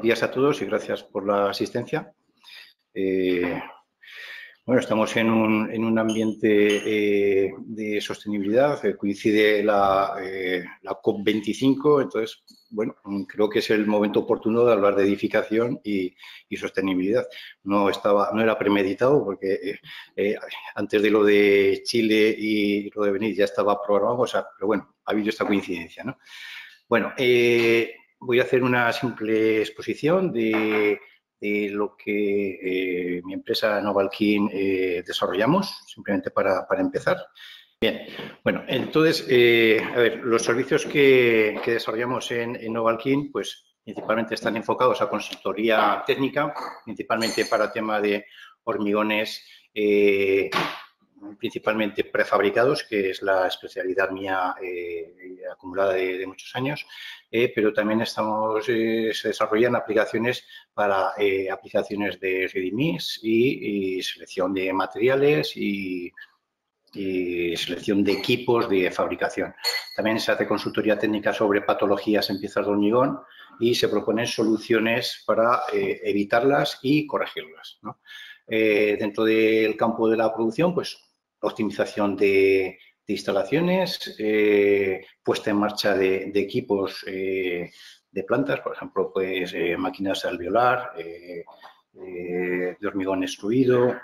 días a todos y gracias por la asistencia. Bueno, estamos en un ambiente de sostenibilidad, coincide la COP25, entonces, bueno, creo que es el momento oportuno de hablar de edificación y sostenibilidad. No era premeditado porque antes de lo de Chile y lo de venir ya estaba programado, o sea, pero bueno, ha habido esta coincidencia, ¿no? Bueno, voy a hacer una simple exposición de lo que mi empresa Novalkin desarrollamos, simplemente para empezar. Bien, bueno, entonces, a ver, los servicios que desarrollamos en Novalkin, pues principalmente están enfocados a consultoría técnica, principalmente para tema de hormigones, principalmente prefabricados, que es la especialidad mía acumulada de muchos años, pero también se desarrollan aplicaciones para aplicaciones de ready-mix y selección de materiales y selección de equipos de fabricación. También se hace consultoría técnica sobre patologías en piezas de hormigón y se proponen soluciones para evitarlas y corregirlas, ¿no? Dentro del campo de la producción, pues optimización de instalaciones, puesta en marcha de equipos de plantas, por ejemplo, pues máquinas alveolar, de hormigón extruido,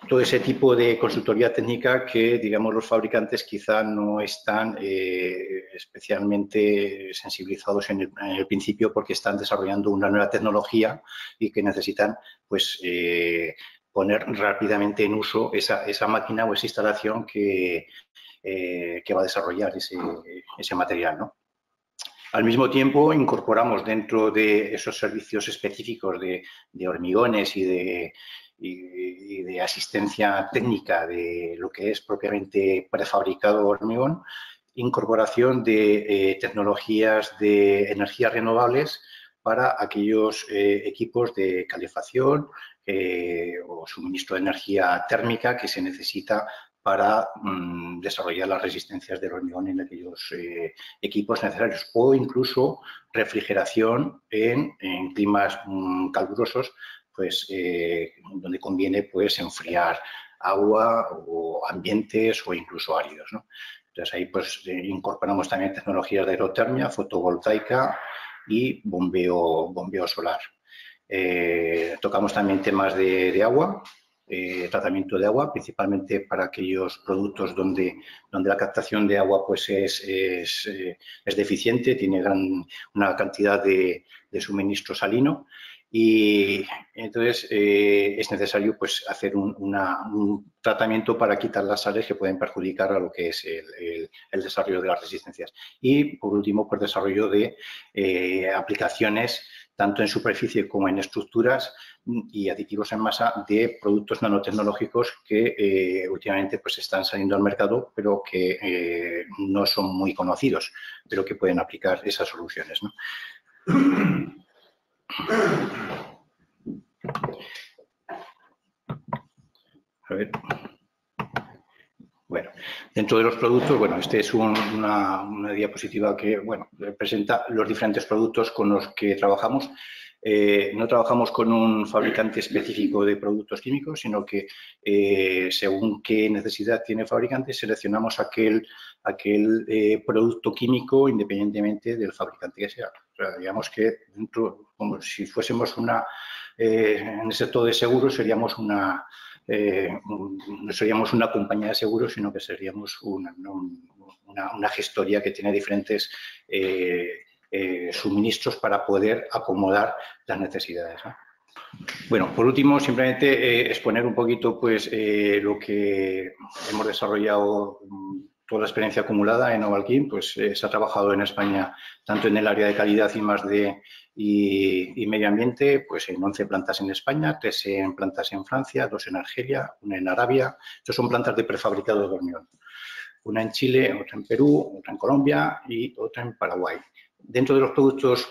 todo ese tipo de consultoría técnica que, digamos, los fabricantes quizá no están especialmente sensibilizados en el principio porque están desarrollando una nueva tecnología y que necesitan, pues, poner rápidamente en uso esa máquina o esa instalación que va a desarrollar ese material, ¿no? Al mismo tiempo, incorporamos dentro de esos servicios específicos de hormigones y de asistencia técnica de lo que es propiamente prefabricado hormigón, incorporación de tecnologías de energías renovables para aquellos equipos de calefacción o suministro de energía térmica que se necesita para desarrollar las resistencias del hormigón en aquellos equipos necesarios o incluso refrigeración en climas calurosos, pues donde conviene pues enfriar agua o ambientes o incluso áridos, ¿no? Entonces ahí pues incorporamos también tecnologías de aerotermia, fotovoltaica y bombeo solar. Tocamos también temas de agua, tratamiento de agua, principalmente para aquellos productos donde la captación de agua pues es deficiente, tiene una cantidad de suministro salino y entonces es necesario pues hacer un tratamiento para quitar las sales que pueden perjudicar a lo que es el desarrollo de las resistencias. Y por último, pues desarrollo de aplicaciones tanto en superficie como en estructuras y aditivos en masa de productos nanotecnológicos que últimamente pues están saliendo al mercado, pero que no son muy conocidos, pero que pueden aplicar esas soluciones, ¿no? A ver. Bueno, dentro de los productos, bueno, este es una diapositiva que, bueno, presenta los diferentes productos con los que trabajamos. No trabajamos con un fabricante específico de productos químicos, sino que según qué necesidad tiene el fabricante, seleccionamos aquel producto químico independientemente del fabricante que sea. O sea, digamos que dentro, como si fuésemos en el sector de seguros, seríamos no seríamos una compañía de seguros, sino que seríamos una gestoría que tiene diferentes suministros para poder acomodar las necesidades, ¿no? Bueno, por último, simplemente exponer un poquito pues, lo que hemos desarrollado, toda la experiencia acumulada en Novalkin, pues se ha trabajado en España tanto en el área de calidad y medio ambiente, pues en 11 plantas en España, 3 plantas en Francia, 2 en Argelia, 1 en Arabia. Estos son plantas de prefabricado de hormigón. Una en Chile, otra en Perú, otra en Colombia y otra en Paraguay. Dentro de los productos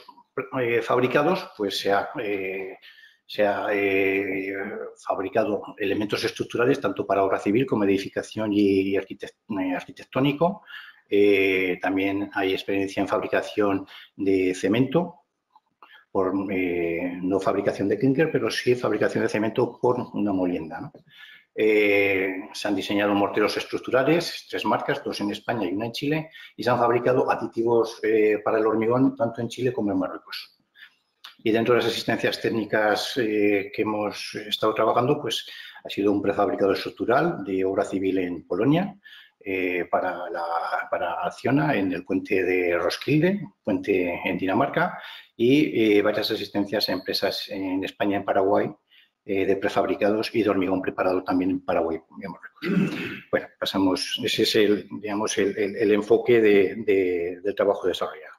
fabricados, pues se ha fabricado elementos estructurales tanto para obra civil como edificación y arquitectónico, También hay experiencia en fabricación de cemento, no fabricación de clinker, pero sí fabricación de cemento por una molienda, ¿no? Se han diseñado morteros estructurales, 3 marcas, 2 en España y 1 en Chile, y se han fabricado aditivos para el hormigón tanto en Chile como en Marruecos. Y dentro de las asistencias técnicas que hemos estado trabajando, pues ha sido un prefabricado estructural de obra civil en Polonia, para Acciona en el puente de Roskilde, puente en Dinamarca, y varias asistencias a empresas en España y en Paraguay de prefabricados y de hormigón preparado también en Paraguay y en Marruecos. Bueno, pasamos, ese es el enfoque del trabajo desarrollado.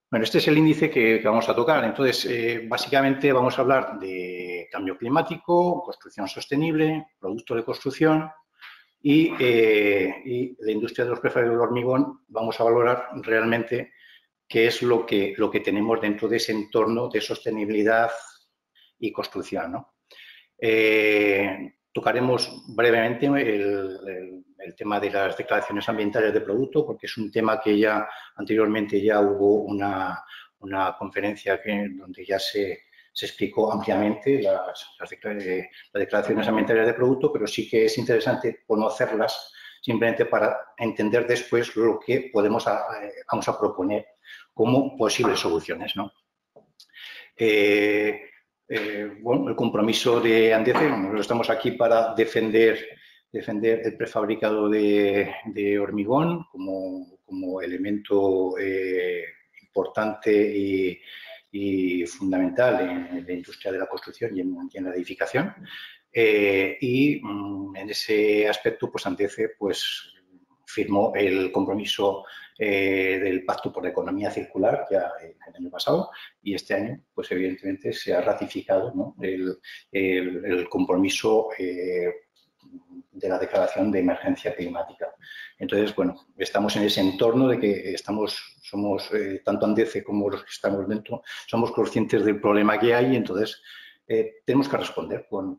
Bueno, este es el índice que vamos a tocar. Entonces, básicamente vamos a hablar de cambio climático, construcción sostenible, productos de construcción y la industria de los prefabricados de hormigón. Vamos a valorar realmente qué es lo que tenemos dentro de ese entorno de sostenibilidad y construcción, ¿no? Tocaremos brevemente el tema de las declaraciones ambientales de producto, porque es un tema que ya anteriormente ya hubo una conferencia donde ya se explicó ampliamente las declaraciones ambientales de producto, pero sí que es interesante conocerlas simplemente para entender después lo que vamos a proponer como posibles soluciones, ¿no? Bueno, el compromiso de Andece, nosotros estamos aquí para defender el prefabricado de hormigón como elemento importante y fundamental en la industria de la construcción y en la edificación. En ese aspecto, pues Andece pues, firmó el compromiso del Pacto por la Economía Circular ya el año pasado, y este año, pues evidentemente, se ha ratificado, ¿no?, el compromiso de la declaración de emergencia climática. Entonces, bueno, estamos en ese entorno de que somos tanto Andece como los que estamos dentro, somos conscientes del problema que hay, y entonces tenemos que responder con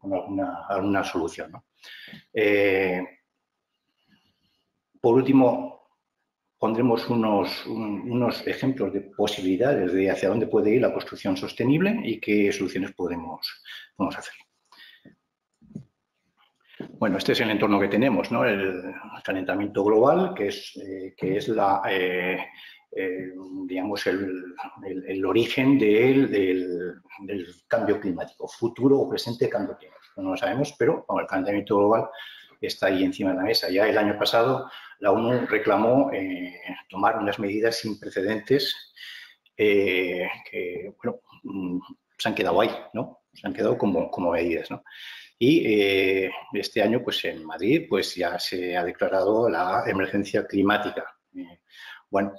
alguna solución, ¿no? Por último, pondremos unos ejemplos de posibilidades de hacia dónde puede ir la construcción sostenible y qué soluciones podemos hacer. Bueno, este es el entorno que tenemos, ¿no? El calentamiento global, que es digamos, el origen del cambio climático, futuro o presente cambio climático. No lo sabemos, pero bueno, el calentamiento global está ahí encima de la mesa. Ya el año pasado la ONU reclamó tomar unas medidas sin precedentes que, bueno, se han quedado ahí, ¿no? Se han quedado como medidas, ¿no? Y este año, pues en Madrid, pues ya se ha declarado la emergencia climática. Bueno,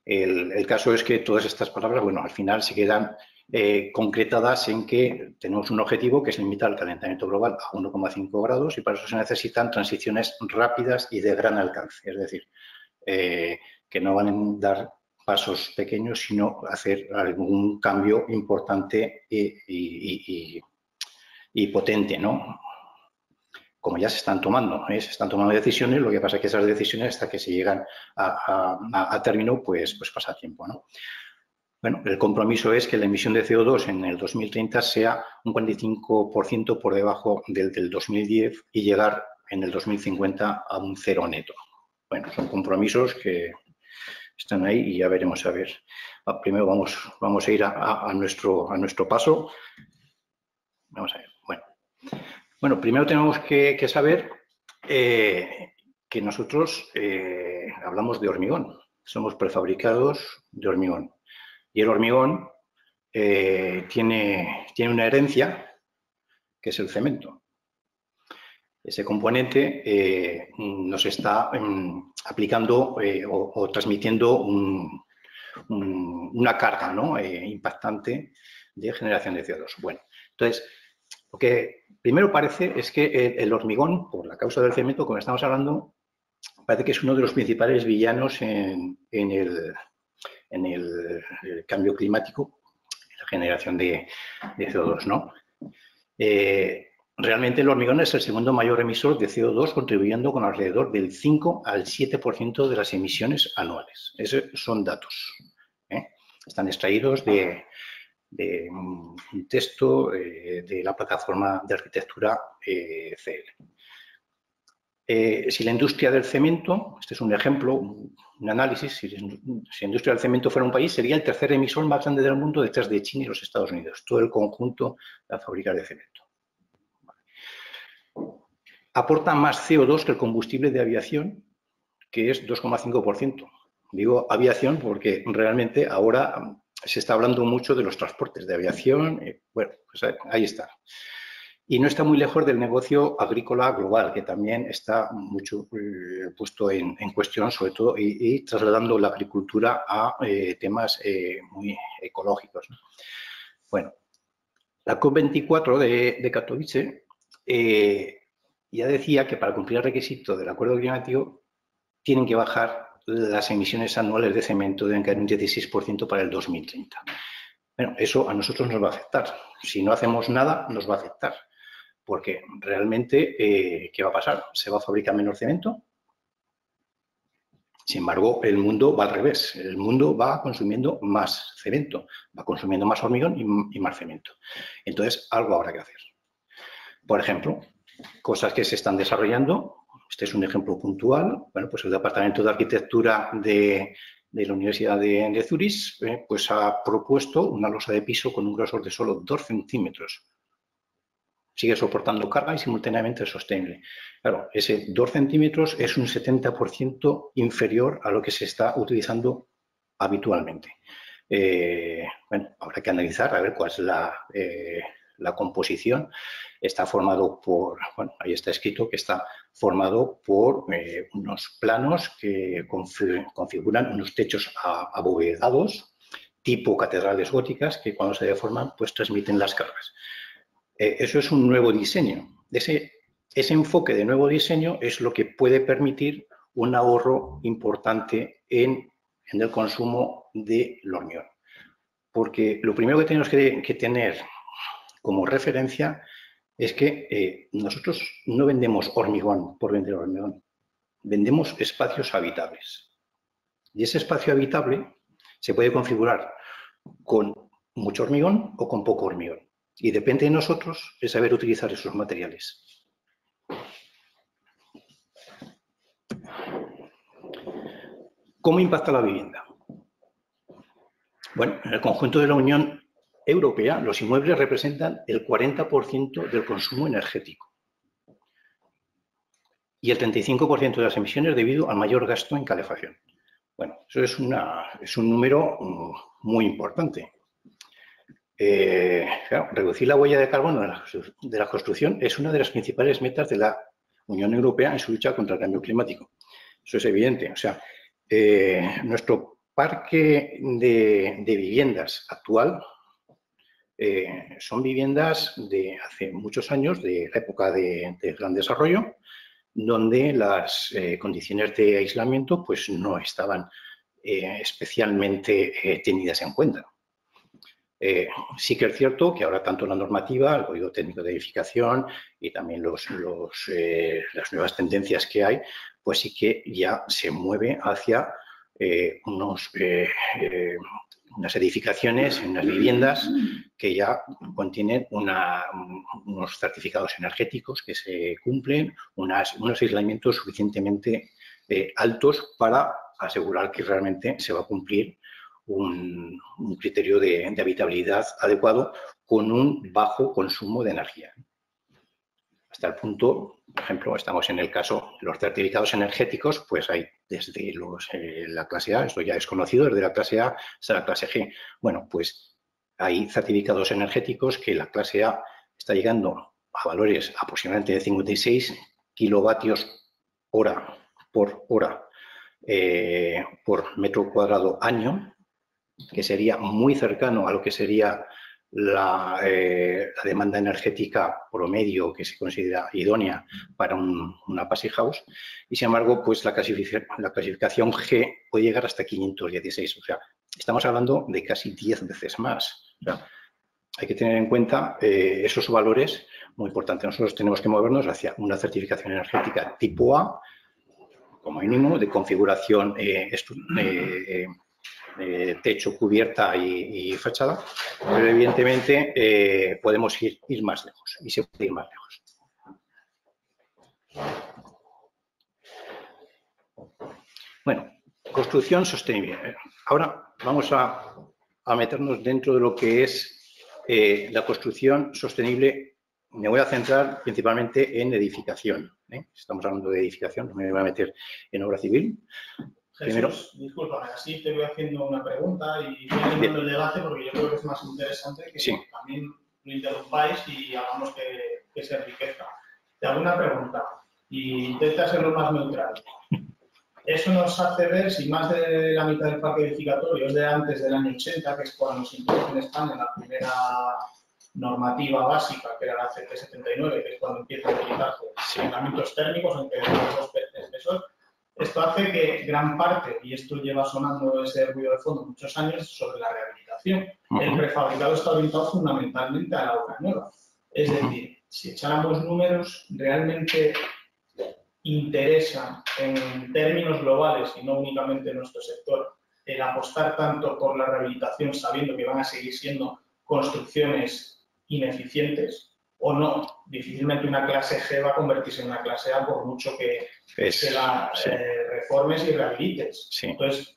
el caso es que todas estas palabras, bueno, al final se quedan concretadas en que tenemos un objetivo que es limitar el calentamiento global a 1,5 grados y para eso se necesitan transiciones rápidas y de gran alcance. Es decir, que no van a dar pasos pequeños, sino hacer algún cambio importante y potente, ¿no? Como ya se están tomando decisiones, lo que pasa es que esas decisiones, hasta que se llegan a término, pues pasa tiempo, ¿no? Bueno, el compromiso es que la emisión de CO2 en el 2030 sea un 45% por debajo del 2010 y llegar en el 2050 a un cero neto. Bueno, son compromisos que están ahí y ya veremos a ver. Primero vamos a ir a nuestro paso. Vamos a ver. Bueno, primero tenemos que saber que nosotros hablamos de hormigón. Somos prefabricados de hormigón. Y el hormigón tiene una herencia, que es el cemento. Ese componente nos está aplicando o transmitiendo una carga, ¿no?, impactante de generación de CO2. Bueno, entonces, lo que primero parece es que el hormigón, por la causa del cemento, como estamos hablando, parece que es uno de los principales villanos en el cambio climático, en la generación de CO2, ¿no? Realmente el hormigón es el segundo mayor emisor de CO2, contribuyendo con alrededor del 5 al 7% de las emisiones anuales. Esos son datos. Están extraídos de un texto de la plataforma de arquitectura CL. Si la industria del cemento, este es un ejemplo, un análisis, si la industria del cemento fuera un país, sería el tercer emisor más grande del mundo detrás de China y los Estados Unidos, todo el conjunto de las fábricas de cemento. Aporta más CO2 que el combustible de aviación, que es 2,5%. Digo aviación porque realmente ahora se está hablando mucho de los transportes de aviación. Bueno, pues ahí está. Y no está muy lejos del negocio agrícola global, que también está mucho puesto en cuestión, sobre todo, y trasladando la agricultura a temas muy ecológicos, ¿no? Bueno, la COP24 de Katowice ya decía que para cumplir el requisito del acuerdo climático tienen que bajar las emisiones anuales de cemento, deben caer un 16% para el 2030. Bueno, eso a nosotros nos va a afectar. Si no hacemos nada, nos va a afectar. Porque realmente, ¿qué va a pasar? ¿Se va a fabricar menos cemento? Sin embargo, el mundo va al revés. El mundo va consumiendo más cemento, va consumiendo más hormigón y más cemento. Entonces, algo habrá que hacer. Por ejemplo, cosas que se están desarrollando. Este es un ejemplo puntual. Bueno, pues el Departamento de Arquitectura de la Universidad de Zurich pues ha propuesto una losa de piso con un grosor de solo 2 centímetros. Sigue soportando carga y simultáneamente es sostenible. Claro, ese 2 centímetros es un 70% inferior a lo que se está utilizando habitualmente. Bueno, habrá que analizar a ver cuál es la composición. Está formado por, bueno, ahí está escrito que está formado por unos planos que configuran unos techos abovedados, tipo catedrales góticas, que cuando se deforman, pues transmiten las cargas. Eso es un nuevo diseño. Ese enfoque de nuevo diseño es lo que puede permitir un ahorro importante en el consumo del hormigón. Porque lo primero que tenemos que tener como referencia es que nosotros no vendemos hormigón por vender hormigón, vendemos espacios habitables. Y ese espacio habitable se puede configurar con mucho hormigón o con poco hormigón. Y depende de nosotros el saber utilizar esos materiales. ¿Cómo impacta la vivienda? Bueno, en el conjunto de la Unión Europea, los inmuebles representan el 40% del consumo energético y el 35% de las emisiones debido al mayor gasto en calefacción. Bueno, eso es un número muy importante. Claro, reducir la huella de carbono de la construcción es una de las principales metas de la Unión Europea en su lucha contra el cambio climático. Eso es evidente. O sea, nuestro parque de viviendas actual son viviendas de hace muchos años, de la época de gran desarrollo, donde las condiciones de aislamiento pues, no estaban especialmente tenidas en cuenta. Sí que es cierto que ahora tanto la normativa, el Código Técnico de Edificación y también las nuevas tendencias que hay, pues sí que ya se mueve hacia unas edificaciones, unas viviendas que ya contienen unos certificados energéticos que se cumplen, unos aislamientos suficientemente altos para asegurar que realmente se va a cumplir un criterio de habitabilidad adecuado con un bajo consumo de energía. Hasta el punto, por ejemplo, estamos en el caso de los certificados energéticos, pues hay desde la clase A, esto ya es conocido, desde la clase A hasta la clase G. Bueno, pues hay certificados energéticos que la clase A está llegando a valores aproximadamente de 56 kilovatios hora por metro cuadrado año, que sería muy cercano a lo que sería la demanda energética promedio que se considera idónea para una passive house, y sin embargo, pues la clasificación G puede llegar hasta 516. O sea, estamos hablando de casi 10 veces más. O sea, hay que tener en cuenta esos valores muy importantes. Nosotros tenemos que movernos hacia una certificación energética tipo A, como mínimo, de configuración techo, cubierta y fachada, pero evidentemente podemos ir más lejos y se puede ir más lejos. Bueno, construcción sostenible. Ahora vamos a meternos dentro de lo que es la construcción sostenible. Me voy a centrar principalmente en edificación. Estamos hablando de edificación, no me voy a meter en obra civil. Jesús, discúlpame, así te voy haciendo una pregunta y voy animando el debate porque yo creo que es más interesante que también lo interrumpáis y hagamos que se enriquezca. Te hago una pregunta y intenta ser lo más neutral. Eso nos hace ver si más de la mitad del parque edificatorio es de antes del año 80, que es cuando se introdujo en España la primera normativa básica, que era la CP79, que es cuando empieza a utilizarse aislamientos térmicos, aunque de dos espesor. Esto hace que gran parte, y esto lleva sonando ese ruido de fondo muchos años, sobre la rehabilitación. El prefabricado está orientado fundamentalmente a la obra nueva. Es decir, si echáramos números, realmente interesa en términos globales y no únicamente en nuestro sector el apostar tanto por la rehabilitación sabiendo que van a seguir siendo construcciones ineficientes o no. Difícilmente una clase G va a convertirse en una clase A por mucho que la reformes y rehabilites. Sí. Entonces,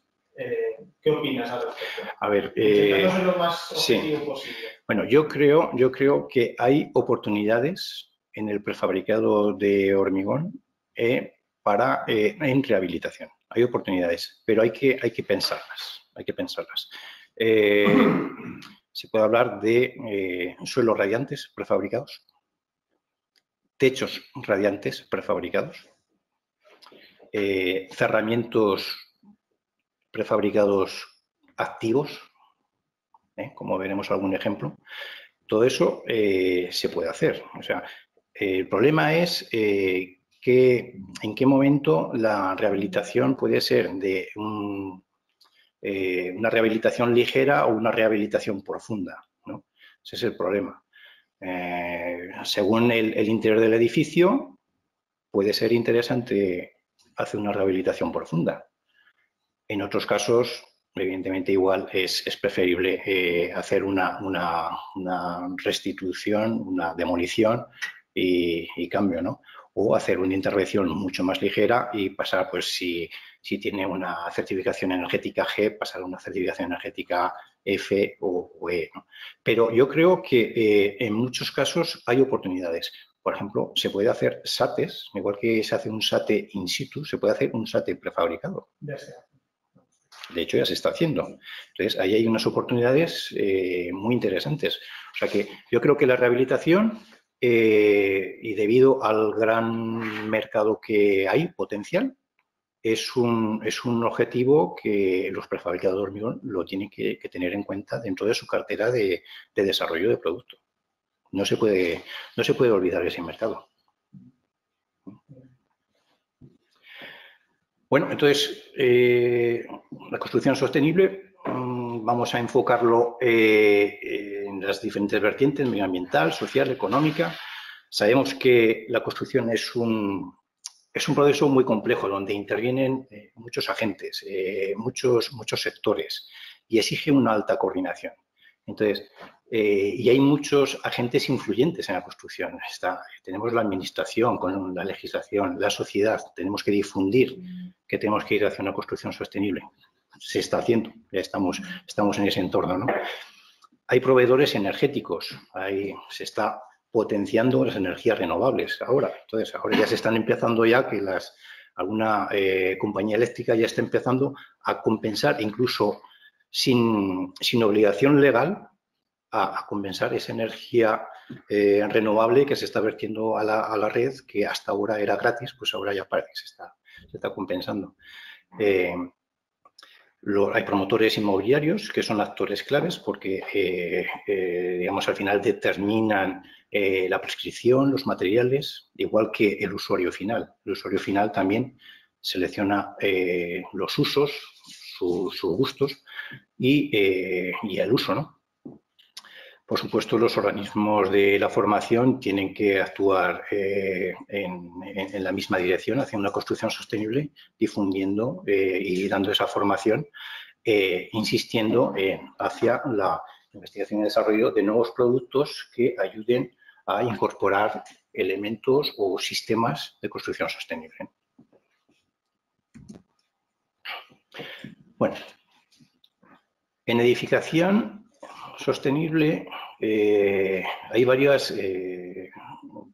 ¿qué opinas al respecto? A ver, intentando ser lo más objetivo posible. Bueno, yo creo que hay oportunidades en el prefabricado de hormigón en rehabilitación. Hay oportunidades, pero hay que pensarlas. Se puede hablar de suelos radiantes prefabricados, techos radiantes prefabricados, cerramientos prefabricados activos, como veremos algún ejemplo. Todo eso se puede hacer. O sea, el problema es en qué momento la rehabilitación puede ser de una rehabilitación ligera o una rehabilitación profunda, ¿no? Ese es el problema. Según el interior del edificio, puede ser interesante hacer una rehabilitación profunda. En otros casos, evidentemente, igual es preferible hacer una restitución, una demolición y cambio, ¿no? O hacer una intervención mucho más ligera y pasar, pues, si tiene una certificación energética G, pasar a una certificación energética F o E, ¿no? Pero yo creo que en muchos casos hay oportunidades. Por ejemplo, se puede hacer SATES, igual que se hace un SATE in situ, se puede hacer un SATE prefabricado. De hecho, ya se está haciendo. Entonces, ahí hay unas oportunidades muy interesantes. O sea que yo creo que la rehabilitación, y debido al gran mercado que hay, potencial, es un objetivo que los prefabricados de hormigón lo tienen que tener en cuenta dentro de su cartera de desarrollo de producto. No se puede olvidar ese mercado. Bueno, entonces, la construcción sostenible, vamos a enfocarlo en las diferentes vertientes, medioambiental, social, económica. Sabemos que la construcción es un proceso muy complejo donde intervienen muchos agentes, muchos sectores y exige una alta coordinación. Entonces, y hay muchos agentes influyentes en la construcción. Tenemos la administración con la legislación, la sociedad, tenemos que difundir que tenemos que ir hacia una construcción sostenible. Se está haciendo, ya estamos en ese entorno, ¿no? Hay proveedores energéticos, se está potenciando las energías renovables ahora. Entonces, ahora ya se están empezando que alguna compañía eléctrica ya está empezando a compensar, incluso sin obligación legal, a compensar esa energía renovable que se está vertiendo a la red, que hasta ahora era gratis, pues ahora ya parece que se está compensando. Hay promotores inmobiliarios que son actores claves porque, digamos, al final determinan la prescripción, los materiales, igual que el usuario final. El usuario final también selecciona los usos, sus gustos y el uso, ¿no? Por supuesto, los organismos de la formación tienen que actuar en la misma dirección, hacia una construcción sostenible, difundiendo y dando esa formación, insistiendo hacia la investigación y desarrollo de nuevos productos que ayuden a incorporar elementos o sistemas de construcción sostenible. Bueno, en edificación sostenible hay varios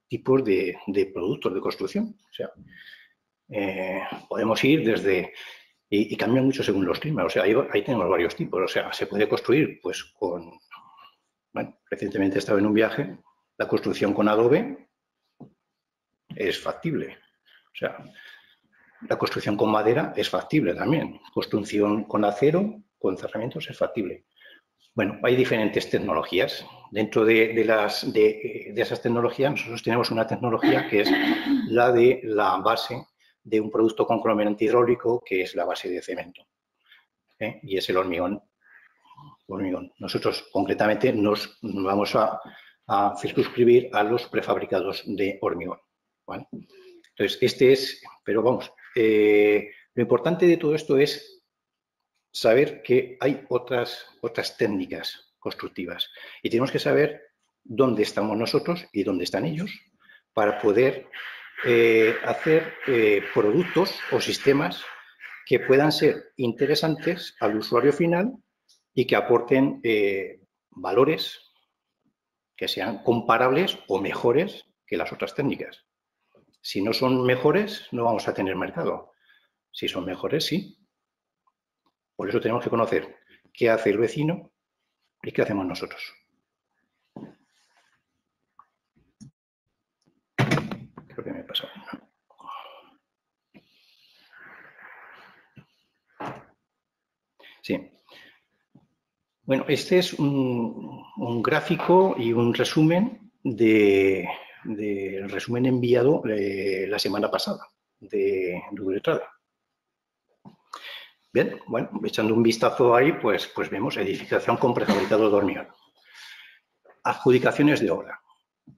tipos de productos de construcción. O sea, podemos ir desde... Y cambian mucho según los climas. O sea, ahí tenemos varios tipos. O sea, se puede construir pues con... Bueno, recientemente he estado en un viaje. La construcción con adobe es factible. O sea, la construcción con madera es factible también. Construcción con acero, con cerramientos es factible. Bueno, hay diferentes tecnologías. Dentro de esas tecnologías, nosotros tenemos una tecnología que es la de la base de un producto conglomerante hidráulico, que es la base de cemento. Y es el hormigón. Nosotros, concretamente, nos vamos a circunscribir a los prefabricados de hormigón. ¿Vale? Entonces, pero vamos, lo importante de todo esto es saber que hay otras técnicas constructivas y tenemos que saber dónde estamos nosotros y dónde están ellos para poder hacer productos o sistemas que puedan ser interesantes al usuario final y que aporten valores que sean comparables o mejores que las otras técnicas. Si no son mejores, no vamos a tener mercado. Si son mejores, sí. Por eso tenemos que conocer qué hace el vecino y qué hacemos nosotros. Creo que me he pasado. Sí. Bueno, este es un gráfico y un resumen del resumen enviado la semana pasada de Google Trade. Bien, bueno, echando un vistazo ahí, pues vemos edificación con prefabricado de hormigón. Adjudicaciones de obra.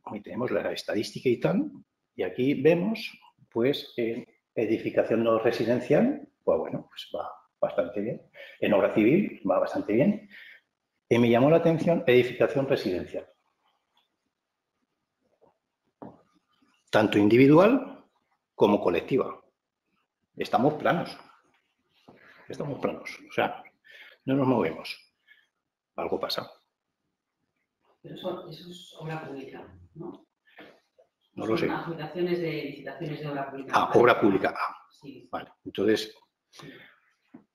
Ahí tenemos la estadística y tal. Y aquí vemos, pues, edificación no residencial, pues bueno, pues va bastante bien. En obra civil va bastante bien. Y me llamó la atención edificación residencial. Tanto individual como colectiva. Estamos planos. Estamos planos. O sea, no nos movemos. Algo pasa. Pero eso es obra pública, ¿no? No lo sé. Adjudicaciones de licitaciones de obra pública. Ah, obra pública. Ah, sí. Vale. Entonces...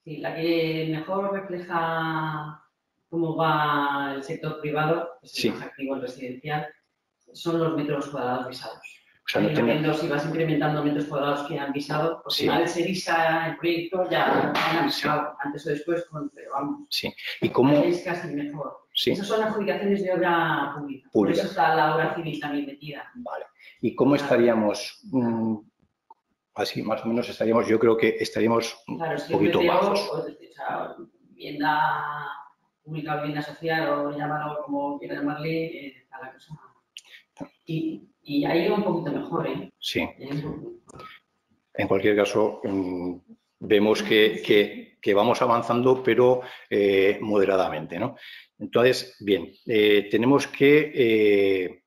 Sí, la que mejor refleja cómo va el sector privado, que es el más activo, el residencial, son los metros cuadrados visados. O sea, no tenemos... Si vas incrementando metros cuadrados que han visado, pues una vez se visa el proyecto ya han visado, antes o después, pero vamos. Sí. ¿Y cómo? Es casi mejor. Sí. Esas son adjudicaciones de obra pública. Por eso está la obra civil también metida. Vale. ¿Y cómo estaríamos? Así, más o menos estaríamos, yo creo que estaríamos un poquito bajos. O sea, vivienda pública, vivienda social, o llámalo como quiera llamarle, a la cosa. Y ahí va un poquito mejor, ¿eh? Sí. En cualquier caso, vemos que vamos avanzando, pero moderadamente, ¿no? Entonces, bien, tenemos que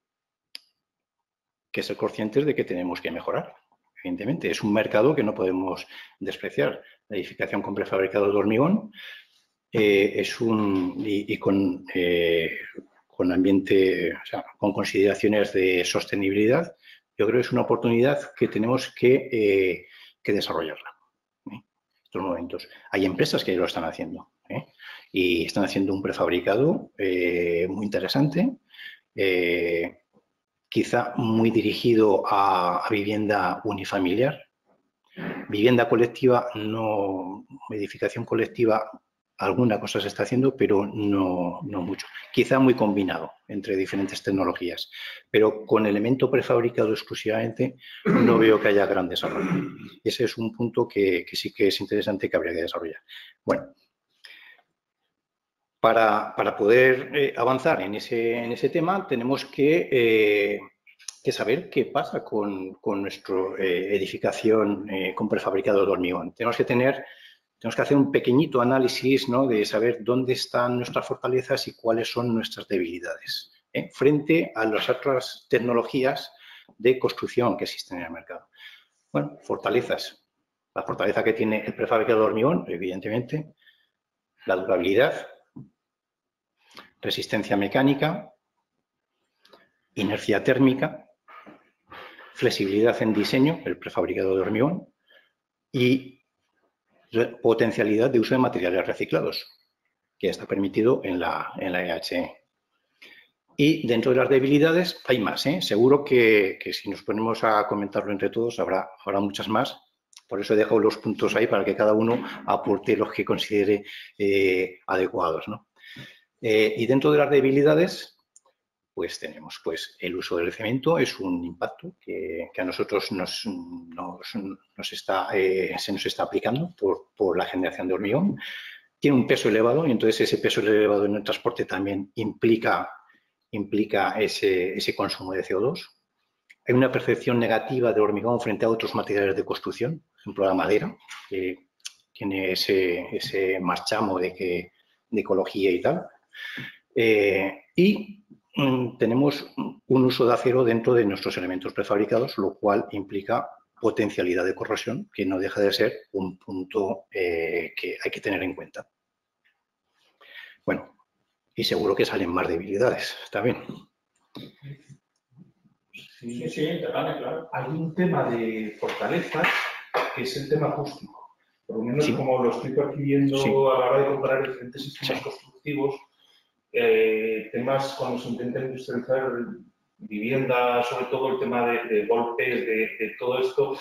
ser conscientes de que tenemos que mejorar. Evidentemente, es un mercado que no podemos despreciar. La edificación con prefabricado de hormigón es con ambiente, o sea, con consideraciones de sostenibilidad, yo creo que es una oportunidad que tenemos que desarrollarla en estos momentos. Hay empresas que lo están haciendo y están haciendo un prefabricado muy interesante, quizá muy dirigido a vivienda unifamiliar. Vivienda colectiva, no, edificación colectiva, alguna cosa se está haciendo, pero no mucho. Quizá muy combinado entre diferentes tecnologías, pero con elemento prefabricado exclusivamente no veo que haya gran desarrollo. Ese es un punto que sí que es interesante que habría que desarrollar. Bueno, Para poder avanzar en ese tema tenemos que saber qué pasa con nuestra edificación con prefabricado de hormigón. Tenemos que hacer un pequeñito análisis, ¿no?, de saber dónde están nuestras fortalezas y cuáles son nuestras debilidades frente a las otras tecnologías de construcción que existen en el mercado. Bueno, fortalezas. La fortaleza que tiene el prefabricado de hormigón, evidentemente, la durabilidad, resistencia mecánica, inercia térmica, flexibilidad en diseño, el prefabricado de hormigón, y potencialidad de uso de materiales reciclados, que ya está permitido en la EHE. Y dentro de las debilidades hay más, Seguro que si nos ponemos a comentarlo entre todos habrá muchas más. Por eso he dejado los puntos ahí para que cada uno aporte los que considere adecuados, ¿no? Y dentro de las debilidades, pues tenemos el uso del cemento, es un impacto que a nosotros se nos está aplicando por la generación de hormigón. Tiene un peso elevado y entonces ese peso elevado en el transporte también implica ese consumo de CO2. Hay una percepción negativa del hormigón frente a otros materiales de construcción, por ejemplo la madera, que tiene ese marchamo de ecología y tal. Y tenemos un uso de acero dentro de nuestros elementos prefabricados, lo cual implica potencialidad de corrosión, que no deja de ser un punto que hay que tener en cuenta. Bueno, y seguro que salen más debilidades, ¿está bien? Sí, claro. Hay un tema de fortalezas que es el tema acústico. Por lo menos como lo estoy percibiendo a la hora de comparar diferentes sistemas constructivos, temas cuando se intenta industrializar vivienda, sobre todo el tema de golpes, de todo esto,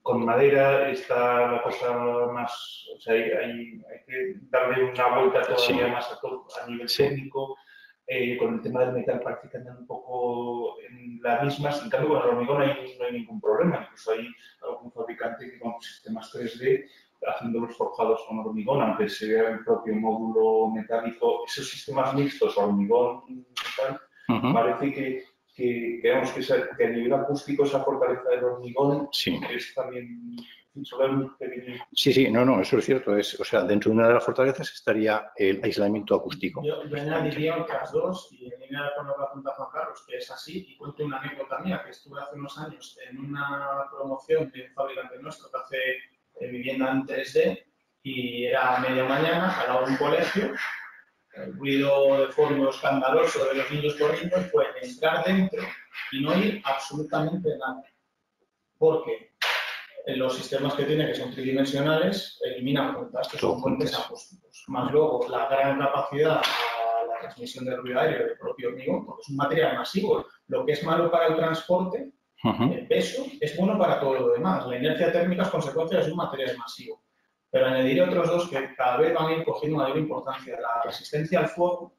con madera está la cosa más, o sea, hay que darle una vuelta todavía más a nivel técnico. Con el tema del metal parece que andan un poco en la misma, sin cambio con el hormigón no hay ningún problema, incluso hay algún fabricante que con sistemas 3D haciendo los forjados con hormigón, aunque se vea el propio módulo metálico, esos sistemas mixtos, hormigón metal, parece que a nivel acústico esa fortaleza del hormigón es también... Sí, no, eso es cierto. O sea, dentro de una de las fortalezas estaría el aislamiento acústico. Yo añadiría otras dos, y en línea con lo que apunta Juan Carlos, que es así, y cuento una anécdota mía, que estuve hace unos años en una promoción de un fabricante nuestro que hace vivienda en 3D, y era media mañana, al lado de un colegio, el ruido de fondo escandaloso de los niños corriendo fue entrar dentro y no oír absolutamente nada. Porque los sistemas que tiene, que son tridimensionales, eliminan puntas, que son puentes acústicos. Más luego, la gran capacidad a la transmisión del ruido aéreo del propio hormigón, porque es un material masivo. Lo que es malo para el transporte, el peso, es bueno para todo lo demás. La inercia térmica es consecuencia de un material masivo. Pero añadiré otros dos que cada vez van a ir cogiendo mayor importancia. La resistencia al fuego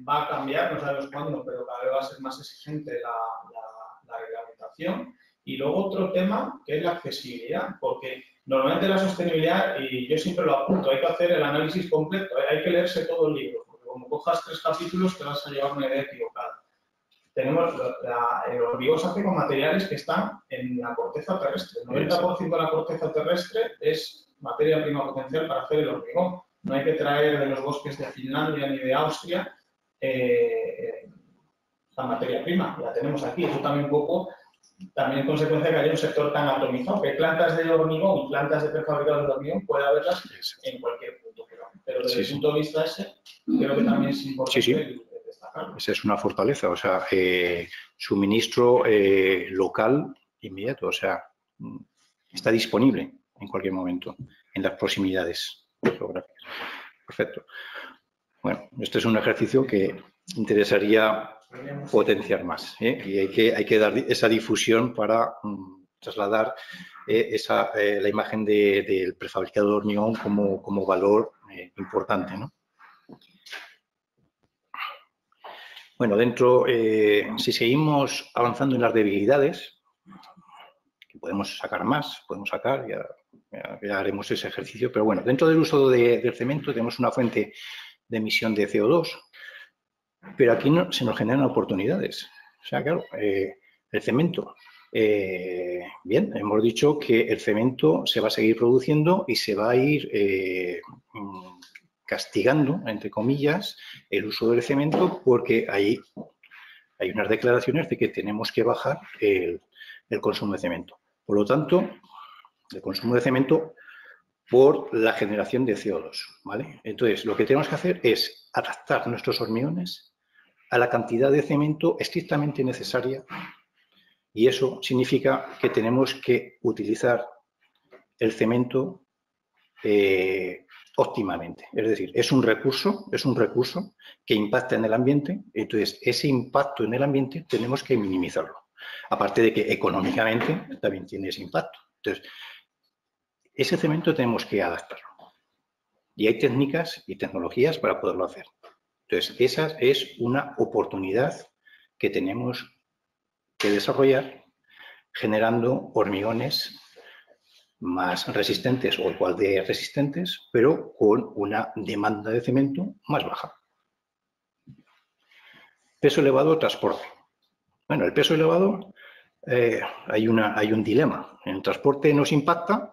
va a cambiar, no sabemos cuándo, pero cada vez va a ser más exigente la reglamentación. Y luego otro tema que es la accesibilidad, porque normalmente la sostenibilidad, y yo siempre lo apunto, hay que hacer el análisis completo, hay que leerse todo el libro, porque como cojas 3 capítulos te vas a llevar una idea equivocada. Tenemos el hormigón se hace con materiales que están en la corteza terrestre. El 90% de la corteza terrestre es materia prima potencial para hacer el hormigón. No hay que traer de los bosques de Finlandia ni de Austria la materia prima, la tenemos aquí. Eso también un poco, también en consecuencia de que haya un sector tan atomizado, que plantas de hormigón y plantas de prefabricados de hormigón puede haberlas en cualquier punto. Pero desde el punto de vista ese, creo que también es importante destacarlo. Esa es una fortaleza, o sea, suministro local inmediato, o sea, está disponible en cualquier momento, en las proximidades geográficas. Perfecto. Bueno, este es un ejercicio que interesaría potenciar más, y hay que dar esa difusión para trasladar la imagen del prefabricado de hormigón como valor importante, ¿no? Bueno, si seguimos avanzando en las debilidades, que podemos sacar más, podemos sacar, ya Ya haremos ese ejercicio, pero bueno, dentro del uso del cemento tenemos una fuente de emisión de CO2, pero aquí se nos generan oportunidades. O sea, claro, el cemento. Bien, hemos dicho que el cemento se va a seguir produciendo y se va a ir castigando, entre comillas, el uso del cemento porque hay unas declaraciones de que tenemos que bajar el consumo de cemento. Por lo tanto, el consumo de cemento por la generación de CO2, ¿vale? Entonces, lo que tenemos que hacer es adaptar nuestros hormigones a la cantidad de cemento estrictamente necesaria y eso significa que tenemos que utilizar el cemento óptimamente. Es decir, es un recurso que impacta en el ambiente, entonces ese impacto en el ambiente tenemos que minimizarlo. Aparte de que económicamente también tiene ese impacto. Entonces, ese cemento tenemos que adaptarlo. Y hay técnicas y tecnologías para poderlo hacer. Entonces, esa es una oportunidad que tenemos que desarrollar generando hormigones más resistentes o igual de resistentes, pero con una demanda de cemento más baja. Peso elevado, transporte. Bueno, el peso elevado, hay un dilema. En el transporte nos impacta,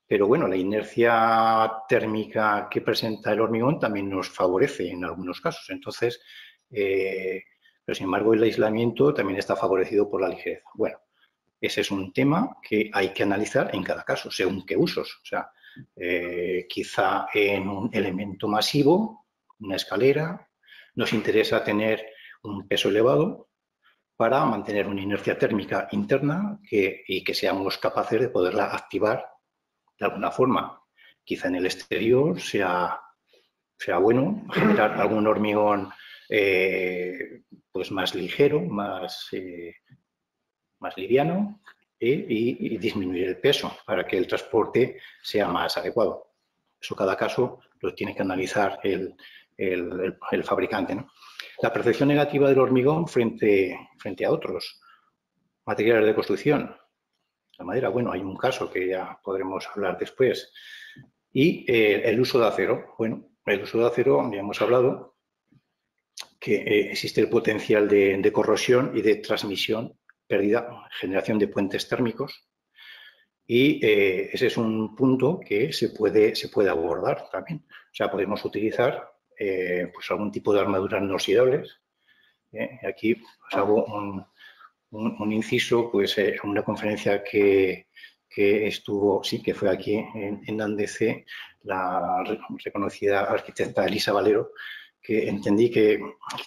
pero bueno, la inercia térmica que presenta el hormigón también nos favorece en algunos casos. Entonces, pero sin embargo, el aislamiento también está favorecido por la ligereza. Bueno, ese es un tema que hay que analizar en cada caso, según qué usos. O sea, quizá en un elemento masivo, una escalera, nos interesa tener un peso elevado para mantener una inercia térmica interna y que seamos capaces de poderla activar de alguna forma. Quizá en el exterior sea bueno generar algún hormigón pues más ligero, más liviano y disminuir el peso para que el transporte sea más adecuado. Eso cada caso lo tiene que analizar el fabricante, ¿no? La percepción negativa del hormigón frente a otros materiales de construcción. La madera, bueno, hay un caso que ya podremos hablar después. Y el uso de acero. Bueno, el uso de acero, ya hemos hablado que existe el potencial de corrosión y de transmisión, pérdida, generación de puentes térmicos. Y ese es un punto que se puede abordar también. O sea, podemos utilizar pues algún tipo de armaduras no oxidables. Aquí os hago un inciso, pues una conferencia que estuvo, sí, que fue aquí en Andece, la reconocida arquitecta Elisa Valero, que entendí que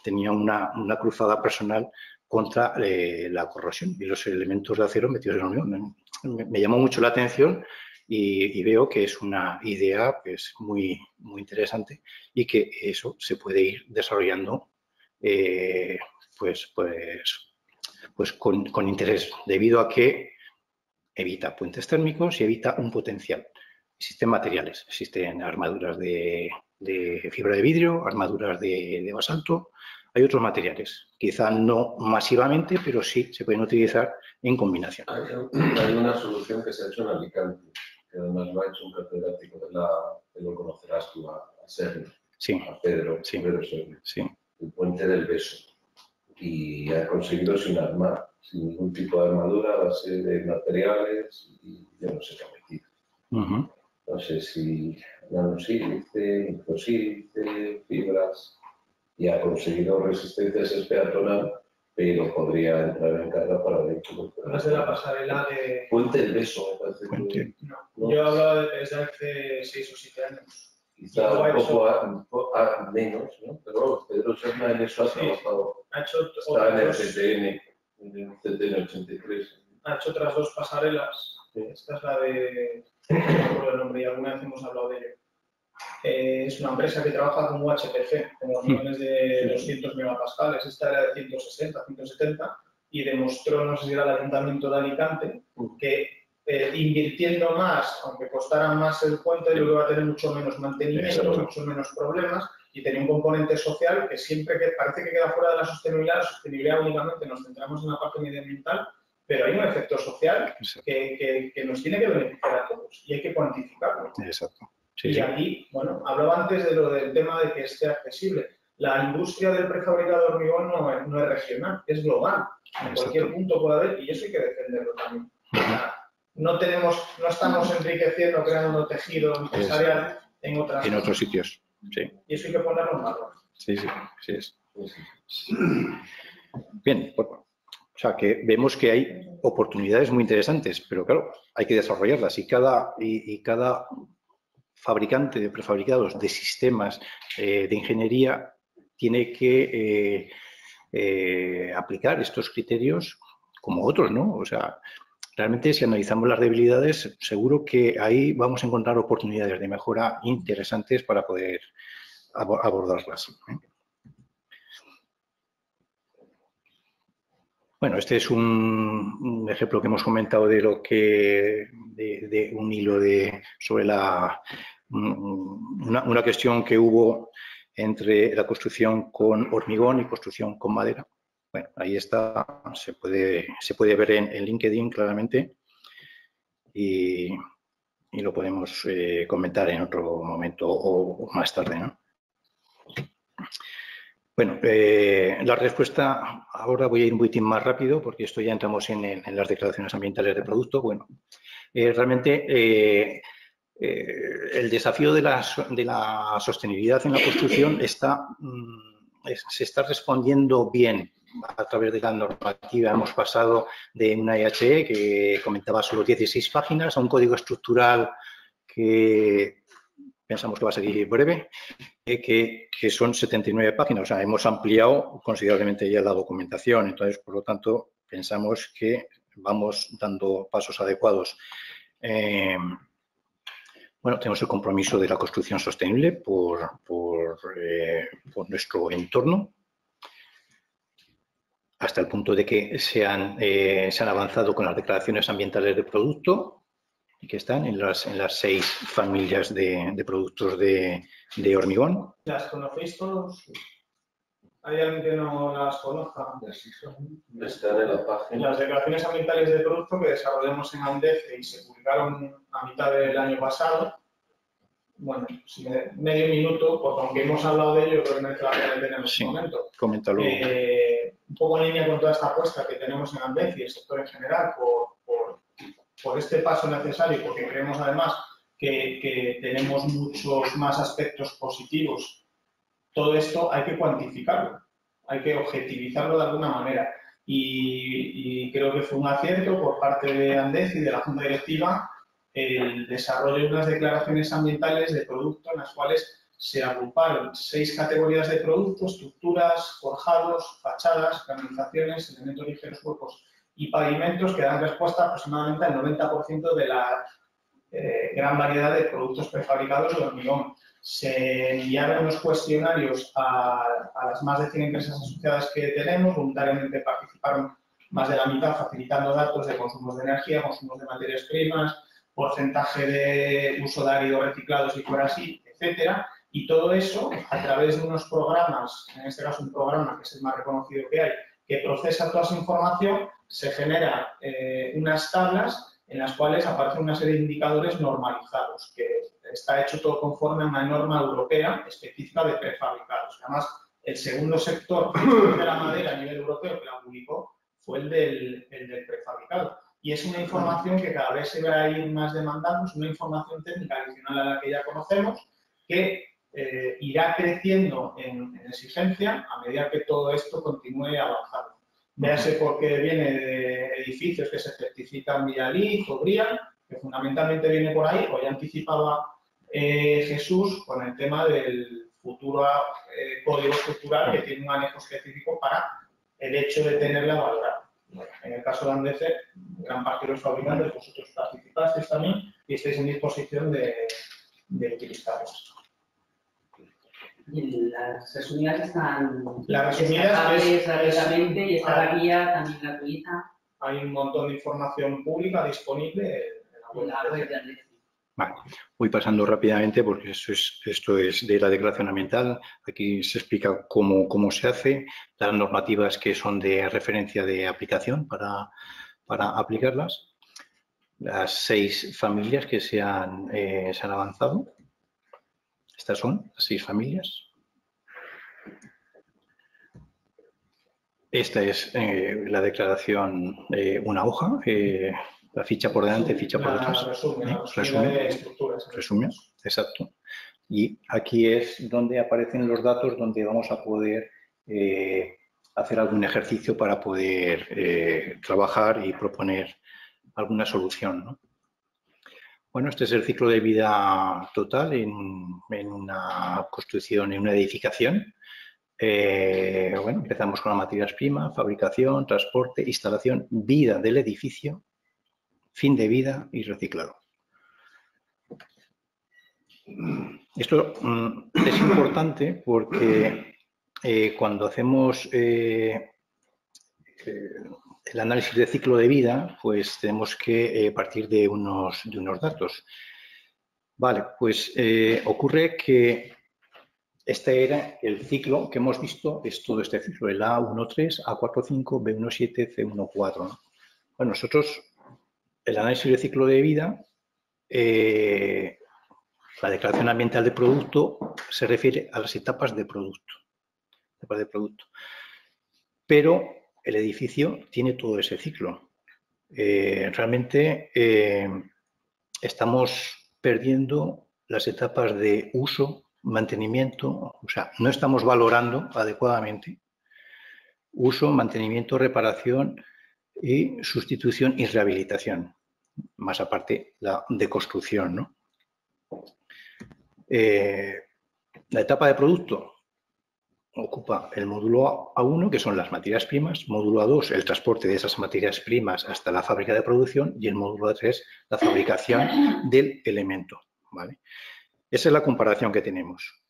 tenía una cruzada personal contra la corrosión y los elementos de acero metidos en la hormigón. Me llamó mucho la atención y veo que es una idea pues, muy interesante y que eso se puede ir desarrollando pues con interés, debido a que evita puentes térmicos y evita un potencial. Existen materiales, existen armaduras de fibra de vidrio, armaduras de basalto, hay otros materiales, quizá no masivamente, pero sí se pueden utilizar en combinación. Hay una solución que se ha hecho en Alicante, que además lo ha hecho un catedrático que lo conocerás tú, a Serna, sí. A Pedro, sí. Pedro Serna, sí. el puente del beso. Y ha conseguido sin armar, sin ningún tipo de armadura, a base de materiales y yo no sé qué ha metido. No sé si nanosílice, microsílice, fibras, y ha conseguido resistencia a peatonal, pero podría entrar en carga para vehículos. No es de la pasarela de... Puente del beso, me parece. Que... No. Yo hablaba desde hace 6 o 7 años. Quizá un poco menos, ¿no? Pero Pedro Serna en eso ha trabajado. Ha hecho está en el CTN, en el CTN 83. Ha hecho otras 2 pasarelas. Sí. Esta es la de... No me acuerdo el nombre y alguna vez hemos hablado de ello. Es una empresa que trabaja con UHPC, con hormigones de 200 megapascales. Esta era de 160, 170 y demostró, no sé si era el Ayuntamiento de Alicante, que invirtiendo más, aunque costara más el puente, yo creo que va a tener mucho menos mantenimiento, mucho menos problemas y tenía un componente social que siempre que parece que queda fuera de la sostenibilidad únicamente nos centramos en la parte medioambiental, pero hay un efecto social que nos tiene que beneficiar a todos y hay que cuantificarlo. Exacto. Y aquí, bueno, hablaba antes de lo del tema de que esté accesible. La industria del prefabritado de hormigón no es regional, es global. En cualquier punto puede haber, y eso hay que defenderlo también. O sea, no estamos enriqueciendo, creando tejido empresarial en otros sitios. Sí. Y eso hay que ponerlo en valor. Sí, es. Bien, bueno, o sea que vemos que hay oportunidades muy interesantes, pero claro, hay que desarrollarlas y cada fabricante de prefabricados de sistemas de ingeniería tiene que aplicar estos criterios como otros, ¿no? O sea, realmente si analizamos las debilidades, seguro que ahí vamos a encontrar oportunidades de mejora interesantes para poder abordarlas. Bueno, este es un ejemplo que hemos comentado de lo que de un hilo sobre una cuestión que hubo entre la construcción con hormigón y construcción con madera. Bueno, ahí está, se puede ver en LinkedIn claramente y lo podemos comentar en otro momento o más tarde, ¿no? Bueno, la respuesta, ahora voy a ir un poquitín más rápido porque esto ya entramos en las declaraciones ambientales de producto. Bueno, realmente el desafío de la sostenibilidad en la construcción se está respondiendo bien a través de la normativa. Hemos pasado de una EHE que comentaba solo 16 páginas a un código estructural que pensamos que va a seguir breve, que son 79 páginas. O sea, hemos ampliado considerablemente ya la documentación. Entonces, por lo tanto, pensamos que vamos dando pasos adecuados. Bueno, tenemos el compromiso de la construcción sostenible por nuestro entorno, hasta el punto de que se han avanzado con las declaraciones ambientales de producto, que están en las 6 familias de productos de hormigón. ¿Las conocéis todos? ¿Hay alguien que no las conozca? Están en la página. Las declaraciones ambientales de producto que desarrollamos en Andece y se publicaron a mitad del año pasado. Bueno, si medio minuto, porque aunque hemos hablado de ello, creo que merece la pena tener en este momento. Coméntalo. Un poco en línea con toda esta apuesta que tenemos en Andece y el sector en general por este paso necesario, porque creemos además que tenemos muchos más aspectos positivos. Todo esto hay que cuantificarlo, hay que objetivizarlo de alguna manera. Y creo que fue un acierto por parte de Andece y de la Junta Directiva el desarrollo de unas declaraciones ambientales de producto en las cuales se agruparon 6 categorías de productos: estructuras, forjados, fachadas, canalizaciones, elementos ligeros, cuerpos y pavimentos, que dan respuesta aproximadamente al 90% de la gran variedad de productos prefabricados de hormigón. Se enviaron unos cuestionarios a las más de 100 empresas asociadas que tenemos. Voluntariamente participaron más de la mitad, facilitando datos de consumos de energía, consumos de materias primas, porcentaje de uso de áridos reciclados si fuera así, etcétera. Y todo eso, a través de unos programas, en este caso un programa que es el más reconocido que hay, que procesa toda esa información, se genera unas tablas en las cuales aparecen una serie de indicadores normalizados, que está hecho todo conforme a una norma europea específica de prefabricados. Además, el segundo sector de la madera a nivel europeo que la publicó fue el del prefabricado. Y es una información que cada vez se va a ir más demandando, es una información técnica adicional a la que ya conocemos, que irá creciendo en exigencia a medida que todo esto continúe avanzando. Véase porque viene de edificios que se certifican vía LEED o BREEAM, que fundamentalmente viene por ahí, o ya anticipaba Jesús con el tema del futuro código estructural que tiene un anexo específico para el hecho de tenerla valorada. En el caso de Andece, gran parte de los fabricantes, vosotros participasteis también y estáis en disposición de utilizarlos. Y las resumidas están descargables rápidamente y está la guía también gratuita. Hay un montón de información pública disponible en la web de Andece. Vale, voy pasando rápidamente porque esto es de la declaración ambiental. Aquí se explica cómo se hace, las normativas que son de referencia de aplicación para para aplicarlas. Las 6 familias que se han avanzado. Estas son las 6 familias. Esta es la declaración, una hoja, la ficha por delante, ficha por detrás. Resumen, exacto. Y aquí es donde aparecen los datos, donde vamos a poder hacer algún ejercicio para poder trabajar y proponer alguna solución, ¿no? Bueno, este es el ciclo de vida total en una construcción, en una edificación. Bueno, empezamos con las materias primas, fabricación, transporte, instalación, vida del edificio, fin de vida y reciclado. Esto es importante porque cuando hacemos el análisis de ciclo de vida, pues tenemos que partir de unos datos. Vale, pues ocurre que este era el ciclo que hemos visto, es todo este ciclo, el A13, A45, B17, C14, ¿no? Bueno, nosotros, el análisis de ciclo de vida, la declaración ambiental de producto se refiere a las etapas de producto. Pero el edificio tiene todo ese ciclo. Realmente estamos perdiendo las etapas de uso, mantenimiento, o sea, no estamos valorando adecuadamente uso, mantenimiento, reparación y sustitución y rehabilitación, más aparte la deconstrucción, ¿no? La etapa de producto ocupa el módulo A1, que son las materias primas, módulo A2, el transporte de esas materias primas hasta la fábrica de producción, y el módulo A3, la fabricación del elemento, ¿vale? Esa es la comparación que tenemos.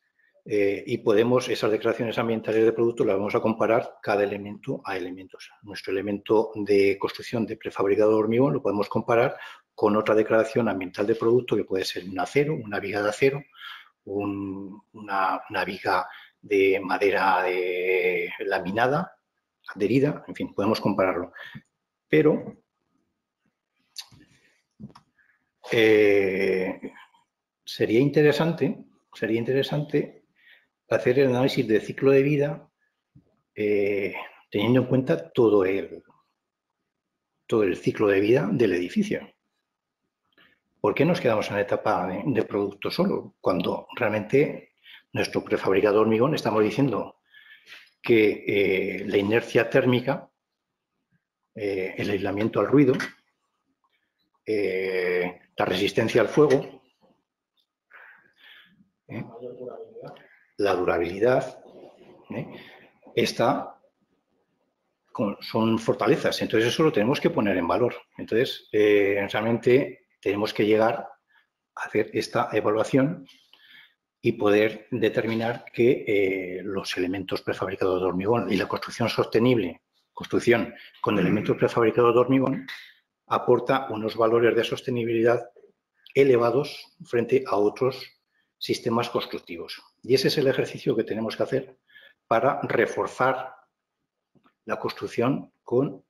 Y podemos, esas declaraciones ambientales de producto las vamos a comparar cada elemento a elementos. Nuestro elemento de construcción de prefabricado de hormigón lo podemos comparar con otra declaración ambiental de producto que puede ser un acero, una viga de acero, una viga de madera laminada, adherida, en fin, podemos compararlo. Pero sería interesante hacer el análisis de ciclo de vida teniendo en cuenta todo el ciclo de vida del edificio. ¿Por qué nos quedamos en la etapa de producto solo? Cuando realmente nuestro prefabricado hormigón estamos diciendo que la inercia térmica, el aislamiento al ruido, la resistencia al fuego, la durabilidad, son fortalezas. Entonces eso lo tenemos que poner en valor. Entonces realmente tenemos que llegar a hacer esta evaluación y poder determinar que los elementos prefabricados de hormigón y la construcción sostenible, construcción con elementos prefabricados de hormigón, aporta unos valores de sostenibilidad elevados frente a otros sistemas constructivos. Y ese es el ejercicio que tenemos que hacer para reforzar la construcción con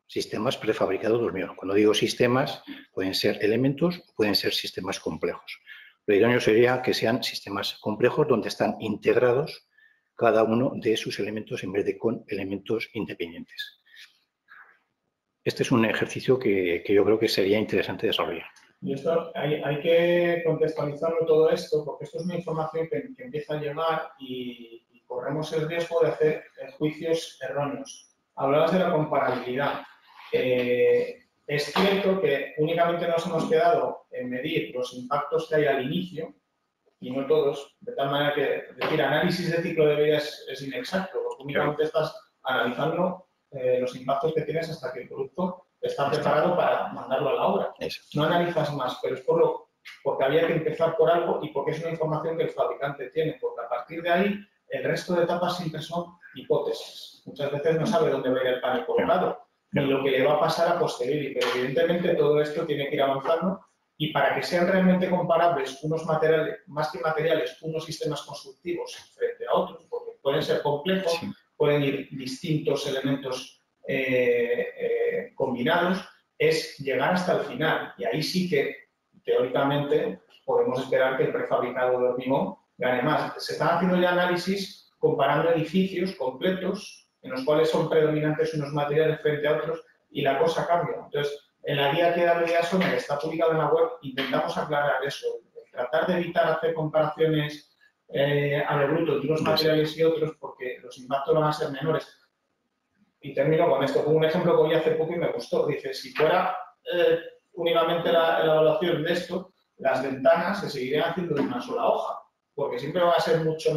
sistemas prefabricados de hormigón. Cuando digo sistemas, pueden ser elementos, pueden ser sistemas complejos. Lo idóneo sería que sean sistemas complejos donde están integrados cada uno de sus elementos en vez de con elementos independientes. Este es un ejercicio que yo creo que sería interesante desarrollar. Y esto hay que contextualizarlo todo esto, porque esto es una información que empieza a llegar y corremos el riesgo de hacer juicios erróneos. Hablabas de la comparabilidad. Es cierto que únicamente nos hemos quedado en medir los impactos que hay al inicio, y no todos, de tal manera que decir análisis de ciclo de vida es inexacto, porque únicamente estás analizando los impactos que tienes hasta que el producto está preparado para mandarlo a la obra. No analizas más, pero es porque había que empezar por algo y porque es una información que el fabricante tiene, porque a partir de ahí el resto de etapas siempre son hipótesis. Muchas veces no sabe dónde va a ir el panel colocado, ni lo que le va a pasar a posteriori, pero evidentemente todo esto tiene que ir avanzando y para que sean realmente comparables unos materiales, más que materiales, unos sistemas constructivos frente a otros, porque pueden ser complejos, pueden ir distintos elementos combinados es llegar hasta el final. Y ahí sí que, teóricamente, podemos esperar que el prefabricado de hormigón gane más. Se están haciendo ya análisis comparando edificios completos en los cuales son predominantes unos materiales frente a otros y la cosa cambia. Entonces, en la guía que da Mediason, que está publicada en la web, intentamos aclarar eso. Tratar de evitar hacer comparaciones a lo bruto entre unos materiales y otros porque los impactos van a ser menores. Y termino con esto. Pongo un ejemplo que oí hace poco y me gustó. Dice, si fuera únicamente la evaluación de esto, las ventanas se seguirían haciendo de una sola hoja, porque siempre van a ser mucho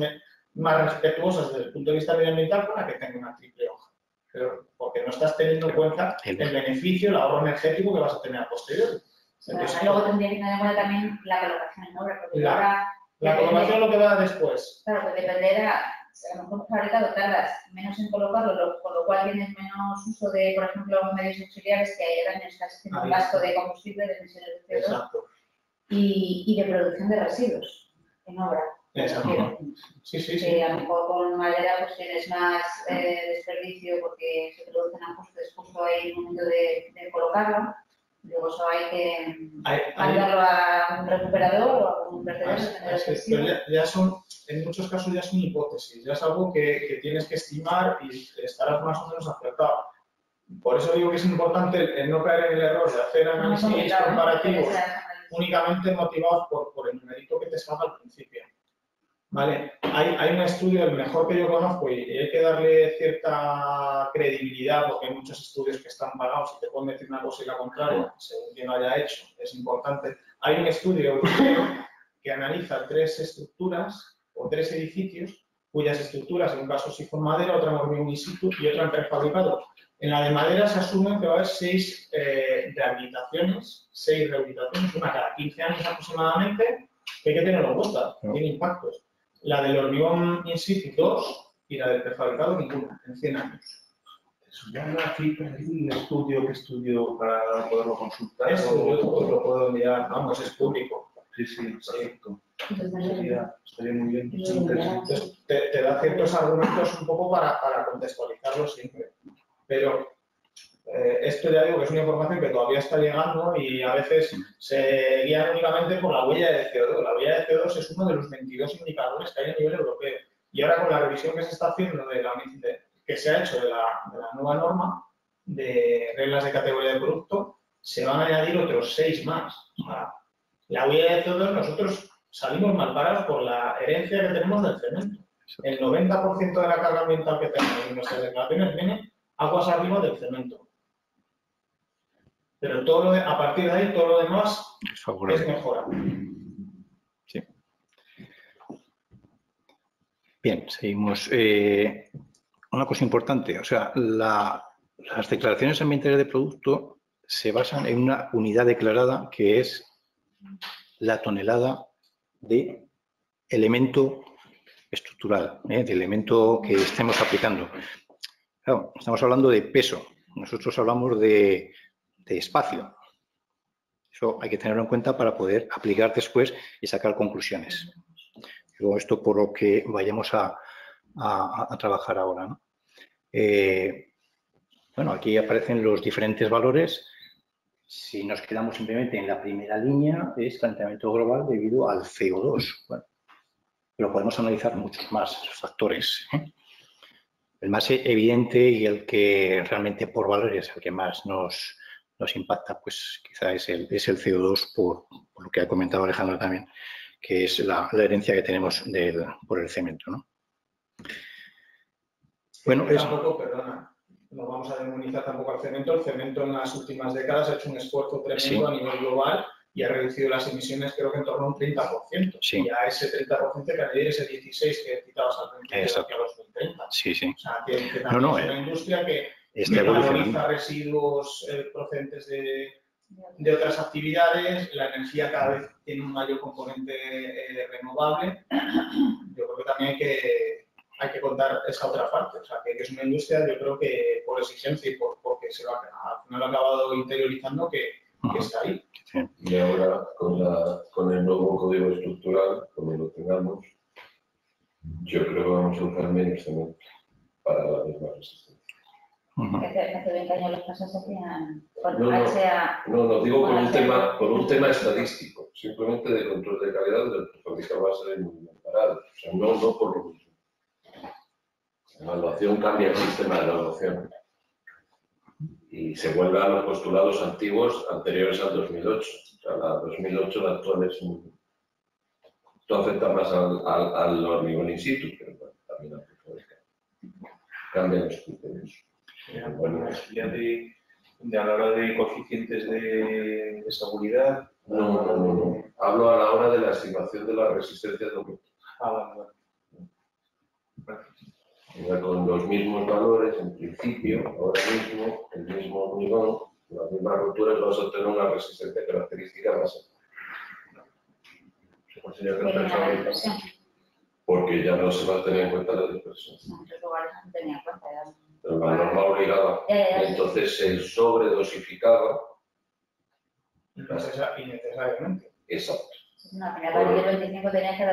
más respetuosas desde el punto de vista medioambiental para que tenga una triple hoja. Pero porque no estás teniendo en cuenta el beneficio, el ahorro energético que vas a tener a posteriori. Entonces, luego tendría que tener en cuenta también la colocación en obra. Porque la colocación lo que va después. Claro, pues dependerá. A lo mejor fabricado tardas menos en colocarlo, con lo cual tienes menos uso de, por ejemplo, los medios auxiliares que hay años estás haciendo un gasto de combustible, de emisiones de CO2 y de producción de residuos en obra. Exacto. Sí. A lo mejor con madera pues tienes más desperdicio porque se producen ajustes justo ahí en el momento de colocarlo. Luego eso hay que mandarlo a un recuperador o a un vertedor. Ya son, en muchos casos ya son hipótesis, ya es algo que tienes que estimar y estarás más o menos acertado. Por eso digo que es importante el no caer en el error de hacer análisis comparativos únicamente motivados por el numerito que te salga al principio. ¿Vale? Hay un estudio, el mejor que yo conozco, y hay que darle cierta credibilidad porque hay muchos estudios que están pagados y te pueden decir una cosa y la contraria, según quien lo haya hecho, es importante. Hay un estudio europeo que analiza 3 estructuras o 3 edificios cuyas estructuras, en un caso sí con madera, otra en hormigón in situ y otra en prefabricado. En la de madera se asume que va a haber 6 rehabilitaciones, una cada 15 años aproximadamente, que hay que tenerlo en cuenta, tiene impactos. La del hormigón in situ 2 y la del prefabricado ninguna, en 100 años. ¿Eso ya no aquí un estudio para poderlo consultar? Eso yo lo puedo enviar, vamos, es público. Sí, perfecto. Estaría muy bien. Entonces, te da ciertos argumentos un poco para contextualizarlo siempre. Pero esto ya digo que es una información que todavía está llegando y a veces se guían únicamente por la huella de CO2. La huella de CO2 es uno de los 22 indicadores que hay a nivel europeo. Y ahora con la revisión que se está haciendo que se ha hecho de la nueva norma de reglas de categoría de producto, se van a añadir otros 6 más. O sea, la huella de CO2 nosotros salimos mal parados por la herencia que tenemos del cemento. El 90% de la carga ambiental que tenemos en nuestras declaraciones viene aguas arriba del cemento. Pero a partir de ahí, todo lo demás es mejora. Sí. Bien, seguimos. Una cosa importante, o sea, las declaraciones ambientales de producto se basan en una unidad declarada que es la tonelada de elemento estructural, de elemento que estemos aplicando. Claro, estamos hablando de peso, nosotros hablamos de espacio. Eso hay que tenerlo en cuenta para poder aplicar después y sacar conclusiones. Luego esto por lo que vayamos a trabajar ahora, ¿no? Bueno, aquí aparecen los diferentes valores. Si nos quedamos simplemente en la primera línea, es calentamiento global debido al CO2. Bueno, pero podemos analizar muchos más factores, El más evidente y el que realmente por valores es el que más nos impacta, pues quizá es el CO2 por lo que ha comentado Alejandro también, que es la herencia que tenemos por el cemento, ¿no? Bueno, tampoco, perdona, no vamos a demonizar tampoco al cemento. El cemento en las últimas décadas ha hecho un esfuerzo tremendo a nivel global y ha reducido las emisiones creo que en torno a un 30%. Sí. Y a ese 30% que añadir ese 16% que citabas al principio hacia los 2030. Sí. O sea, que también es una industria que valoriza residuos procedentes de otras actividades, la energía cada vez tiene un mayor componente renovable. Yo creo que también hay que contar esa otra parte. O sea, que es una industria, yo creo que por exigencia y porque se lo al final ha acabado interiorizando que está ahí. Y ahora, con el nuevo código estructural, como lo tengamos, yo creo que vamos a usar menos cemento para la misma resistencia. Hace 20 años las casas se hacían con No, digo por un tema estadístico, simplemente de control de calidad del prefabricado va a ser muy parado. O sea, no por lo mismo. La evaluación cambia el sistema de evaluación y se vuelve a los postulados antiguos anteriores al 2008. O sea, la 2008, la actual es esto afecta más al hormigón in situ, pero bueno, también al prefabricado. Cambian los criterios. Bueno, ya a la hora de coeficientes de seguridad. No. Hablo a la hora de la estimación de la resistencia de objetos. Vale. Con los mismos valores, en principio, ahora mismo, el mismo hormigón, las mismas roturas, vamos a obtener una resistencia característica más alta. Porque ya no se va a tener en cuenta la dispersión. Pero la norma obligaba. Entonces se sobredosificaba. Innecesariamente. Exacto.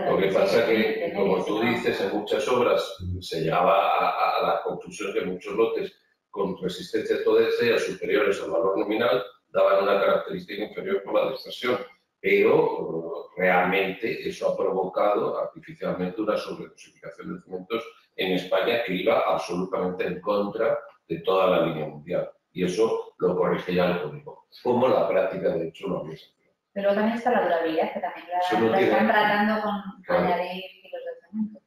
Lo que pasa que, como tú dices, en muchas obras se llegaba a la conclusión que muchos lotes con resistencia TODC superiores al valor nominal daban una característica inferior por la dispersión, pero realmente eso ha provocado artificialmente una sobredosificación de cementos en España que iba absolutamente en contra de toda la línea mundial. Y eso lo corrige ya el código, como la práctica de hecho lo habéis. Pero también está la durabilidad, que también la están tratando con añadir kilos de cemento.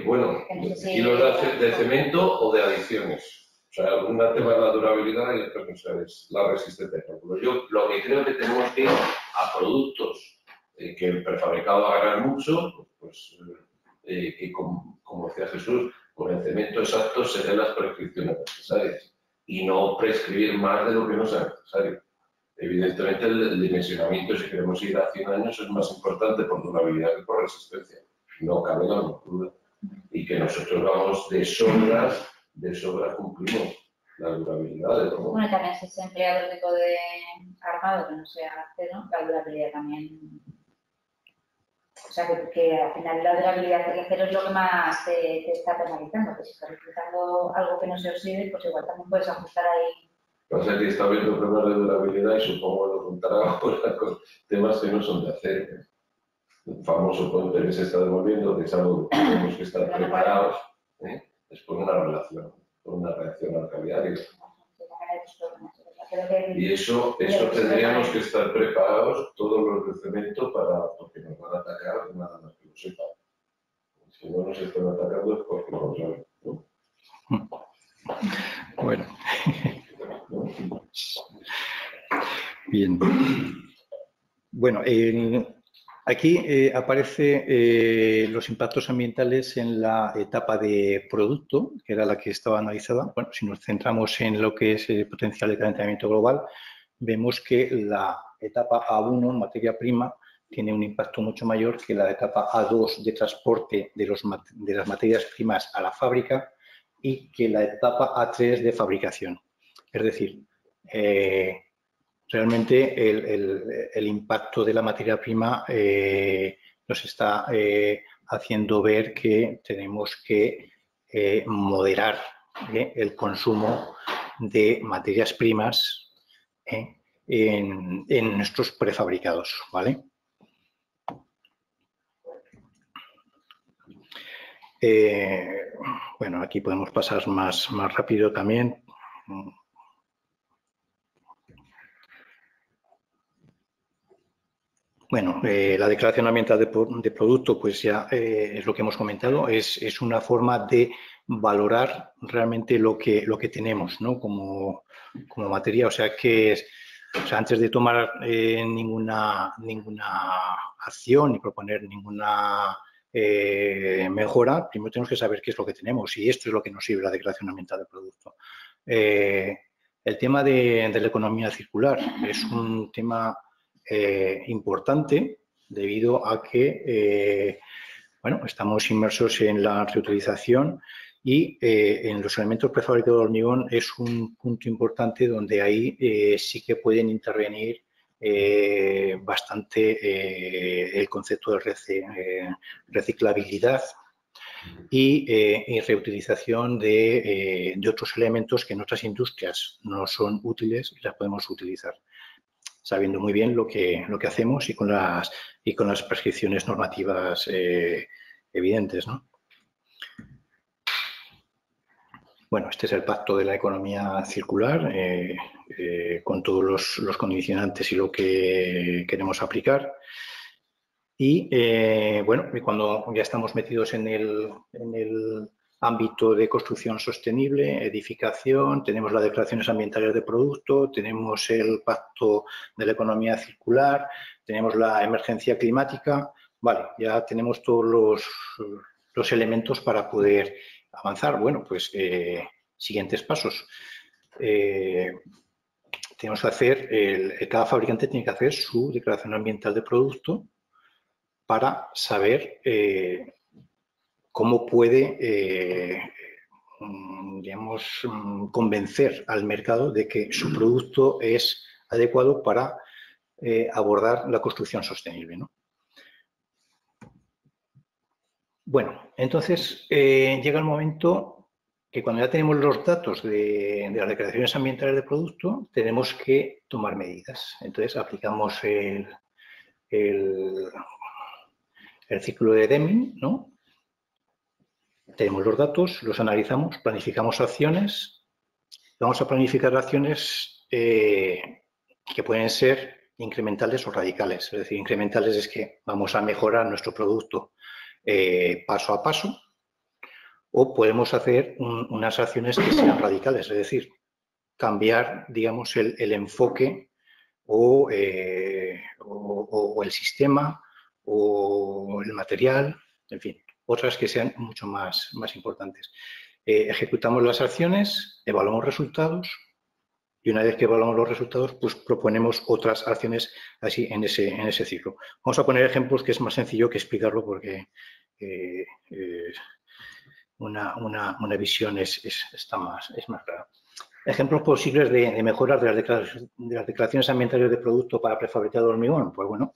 Bueno, kilos de cemento o de adiciones. O sea, una tema es la durabilidad y otra cosa es la resistencia de cálculo. Yo lo que creo que tenemos que ir a productos que el prefabricado va a ganar mucho, pues que como decía Jesús, con el cemento exacto se den las prescripciones necesarias y no prescribir más de lo que no sea necesario. Evidentemente, el dimensionamiento, si queremos ir a 100 años, es más importante por durabilidad que por resistencia. No cabe la menor duda. Y que nosotros vamos de sobras cumplimos la durabilidad de todo. Bueno, también si se emplea otro tipo de armado que no sea acero, la durabilidad también. O sea, que al final la durabilidad del acero es lo que más te está penalizando. Que si estás utilizando algo que no se oxide, pues igual también puedes ajustar ahí. Pasa que está viendo problemas de durabilidad y supongo que lo contará ahora con temas que no son de acero. El famoso puente que se está devolviendo, que es algo que tenemos que estar preparados, es por una relación, por una reacción alcaliaria. Y eso tendríamos que estar preparados todos los de cemento porque nos van a atacar nada más que lo sepan. Si no nos están atacando es porque no lo saben, ¿no? Bueno. Bien. Bueno, aquí aparecen los impactos ambientales en la etapa de producto, que era la que estaba analizada. Bueno, si nos centramos en lo que es el potencial de calentamiento global, vemos que la etapa A1, materia prima, tiene un impacto mucho mayor que la etapa A2 de transporte de las materias primas a la fábrica y que la etapa A3 de fabricación. Es decir, realmente el impacto de la materia prima nos está haciendo ver que tenemos que moderar el consumo de materias primas en nuestros prefabricados, ¿vale? Bueno, aquí podemos pasar más rápido también. Bueno, la declaración ambiental de producto, pues ya es lo que hemos comentado, es una forma de valorar realmente lo que tenemos, ¿no? como materia. O sea, que antes de tomar ninguna acción y proponer ninguna mejora, primero tenemos que saber qué es lo que tenemos y esto es lo que nos sirve la declaración ambiental de producto. El tema de la economía circular es un tema importante debido a que bueno, estamos inmersos en la reutilización y en los elementos prefabricados de hormigón es un punto importante donde ahí sí que pueden intervenir bastante el concepto de reciclabilidad y reutilización de otros elementos que en otras industrias no son útiles y las podemos utilizar, sabiendo muy bien lo que hacemos y con las prescripciones normativas evidentes, ¿no? Bueno, este es el pacto de la economía circular con todos los condicionantes y lo que queremos aplicar. Y bueno, cuando ya estamos metidos en el ámbito de construcción sostenible, edificación, tenemos las declaraciones ambientales de producto, tenemos el pacto de la economía circular, tenemos la emergencia climática, vale, ya tenemos todos los elementos para poder avanzar. Bueno, pues siguientes pasos. Tenemos que hacer, cada fabricante tiene que hacer su declaración ambiental de producto para saber cómo puede, digamos, convencer al mercado de que su producto es adecuado para abordar la construcción sostenible, ¿no? Bueno, entonces llega el momento que cuando ya tenemos los datos de las declaraciones ambientales de producto, tenemos que tomar medidas. Entonces aplicamos el ciclo de Deming, ¿no? Tenemos los datos, los analizamos, planificamos acciones. Vamos a planificar acciones que pueden ser incrementales o radicales. Es decir, incrementales es que vamos a mejorar nuestro producto paso a paso, o podemos hacer unas acciones que sean radicales, es decir, cambiar, digamos, el enfoque o el sistema o el material, en fin, otras que sean mucho más importantes. Ejecutamos las acciones, evaluamos resultados y una vez que evaluamos los resultados, pues proponemos otras acciones así en ese ciclo. Vamos a poner ejemplos que es más sencillo que explicarlo porque una visión es más clara. Ejemplos posibles de mejoras de las declaraciones ambientales de producto para prefabricado hormigón. Pues bueno,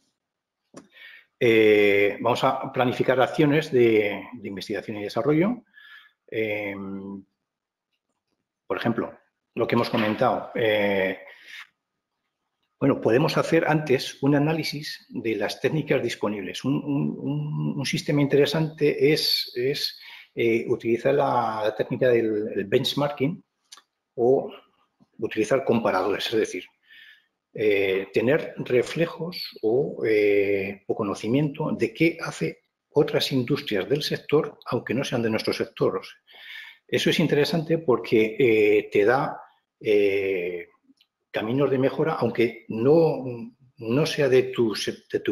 vamos a planificar acciones de investigación y desarrollo. Por ejemplo, lo que hemos comentado. Bueno, podemos hacer antes un análisis de las técnicas disponibles. Un sistema interesante es utilizar la técnica del benchmarking o utilizar comparadores, es decir, tener reflejos o conocimiento de qué hace otras industrias del sector, aunque no sean de nuestro sector. Eso es interesante porque te da caminos de mejora, aunque no sea de tu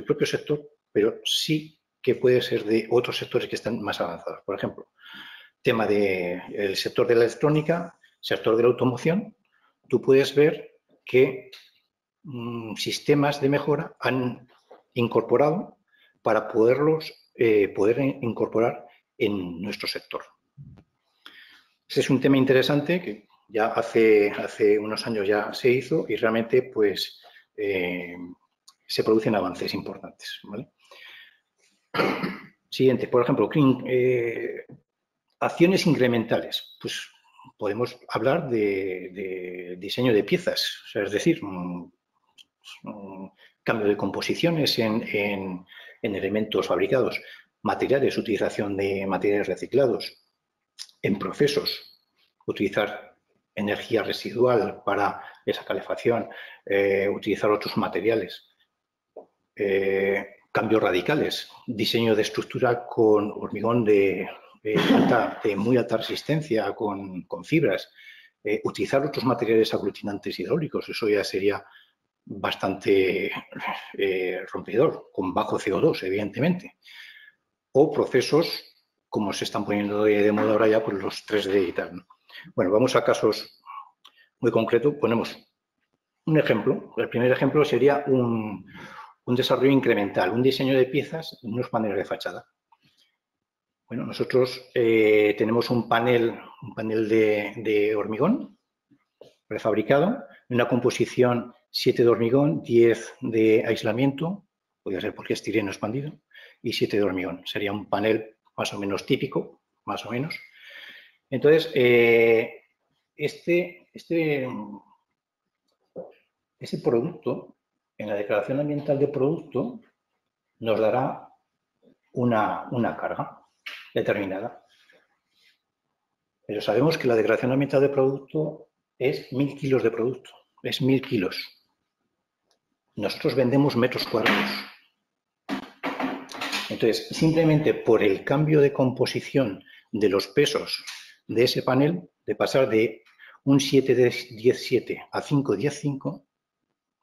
propio sector, pero sí que puede ser de otros sectores que están más avanzados. Por ejemplo, tema del sector de la electrónica, sector de la automoción, tú puedes ver que sistemas de mejora han incorporado para poder incorporar en nuestro sector. Ese es un tema interesante que ya hace unos años ya se hizo y realmente pues se producen avances importantes, ¿vale? Siguiente, por ejemplo, acciones incrementales. Pues podemos hablar de diseño de piezas, o sea, es decir, cambio de composiciones en elementos fabricados, materiales, utilización de materiales reciclados, en procesos, utilizar energía residual para esa calefacción, utilizar otros materiales, cambios radicales, diseño de estructura con hormigón de muy alta resistencia, con fibras, utilizar otros materiales aglutinantes hidráulicos, eso ya sería bastante rompedor, con bajo CO2, evidentemente, o procesos como se están poniendo de moda ahora ya, pues los 3D y tal, ¿no? Bueno, vamos a casos muy concretos. Ponemos un ejemplo. El primer ejemplo sería un desarrollo incremental, un diseño de piezas en unos paneles de fachada. Bueno, nosotros tenemos un panel de hormigón prefabricado, una composición 7 de hormigón, 10 de aislamiento, podría ser poliestireno expandido, y 7 de hormigón. Sería un panel más o menos típico, más o menos. Entonces, este producto, en la declaración ambiental de producto, nos dará una carga determinada. Pero sabemos que la declaración ambiental de producto es 1000 kilos de producto, es 1000 kilos. Nosotros vendemos metros cuadrados. Entonces, simplemente por el cambio de composición de los pesos de ese panel, de pasar de un 7-10-7 a 5-10-5,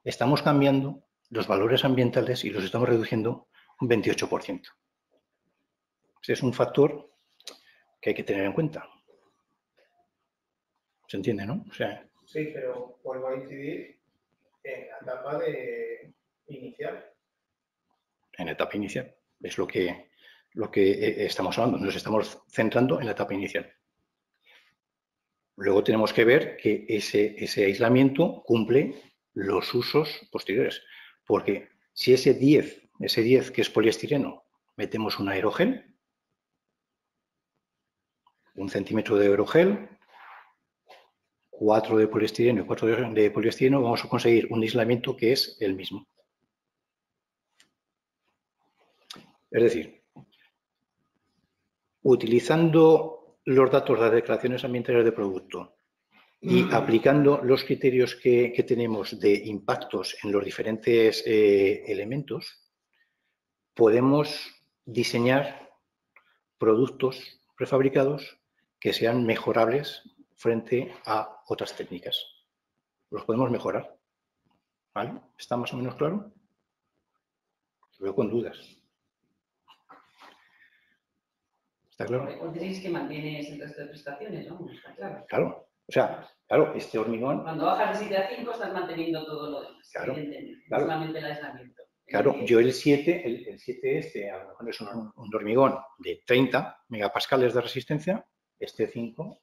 estamos cambiando los valores ambientales y los estamos reduciendo un 28%. Ese es un factor que hay que tener en cuenta. ¿Se entiende, no? O sea, sí, pero vuelvo a incidir en la etapa inicial. En la etapa inicial. Es lo que estamos hablando. Nos estamos centrando en la etapa inicial. Luego tenemos que ver que ese aislamiento cumple los usos posteriores. Porque si ese 10 que es poliestireno, metemos un aerogel, 1 centímetro de aerogel, 4 de poliestireno y 4 de poliestireno, vamos a conseguir un aislamiento que es el mismo. Es decir, utilizando los datos de las declaraciones ambientales de producto y aplicando los criterios que tenemos de impactos en los diferentes elementos, podemos diseñar productos prefabricados que sean mejorables frente a otras técnicas. Los podemos mejorar. ¿Vale? ¿Está más o menos claro? Lo veo con dudas. ¿Está claro? Diréis que mantienes el resto de prestaciones, ¿no? Está claro. Claro. O sea, claro, este hormigón... Cuando bajas de 7 a 5 estás manteniendo todo lo demás. Claro. No solamente el aislamiento. Claro, yo el 7 a lo mejor es un hormigón de 30 megapascales de resistencia, este 5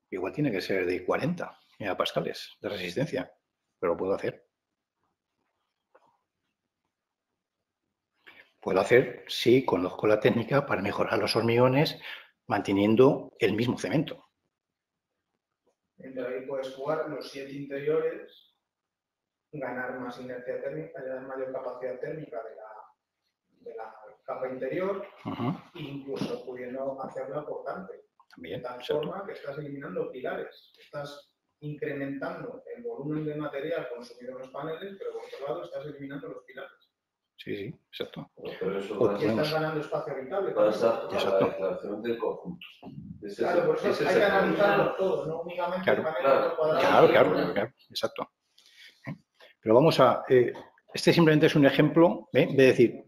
igual tiene que ser de 40 megapascales de resistencia, pero lo puedo hacer. Puedo hacer si conozco la técnica para mejorar los hormigones manteniendo el mismo cemento. Entonces ahí puedes jugar los 7 interiores, ganar más inercia térmica, ganar mayor capacidad térmica de la capa interior, incluso pudiendo hacerla portante. También, de tal forma que estás eliminando pilares, estás incrementando el volumen de material consumido en los paneles, pero por otro lado estás eliminando los pilares. Sí, sí, exacto. Pero eso y estás ganando espacio habitable. Pasa a la declaración del conjunto. Claro, por eso hay que analizarlo todo, no únicamente el panel cuadrado. Claro, exacto. Pero vamos a... este simplemente es un ejemplo de decir,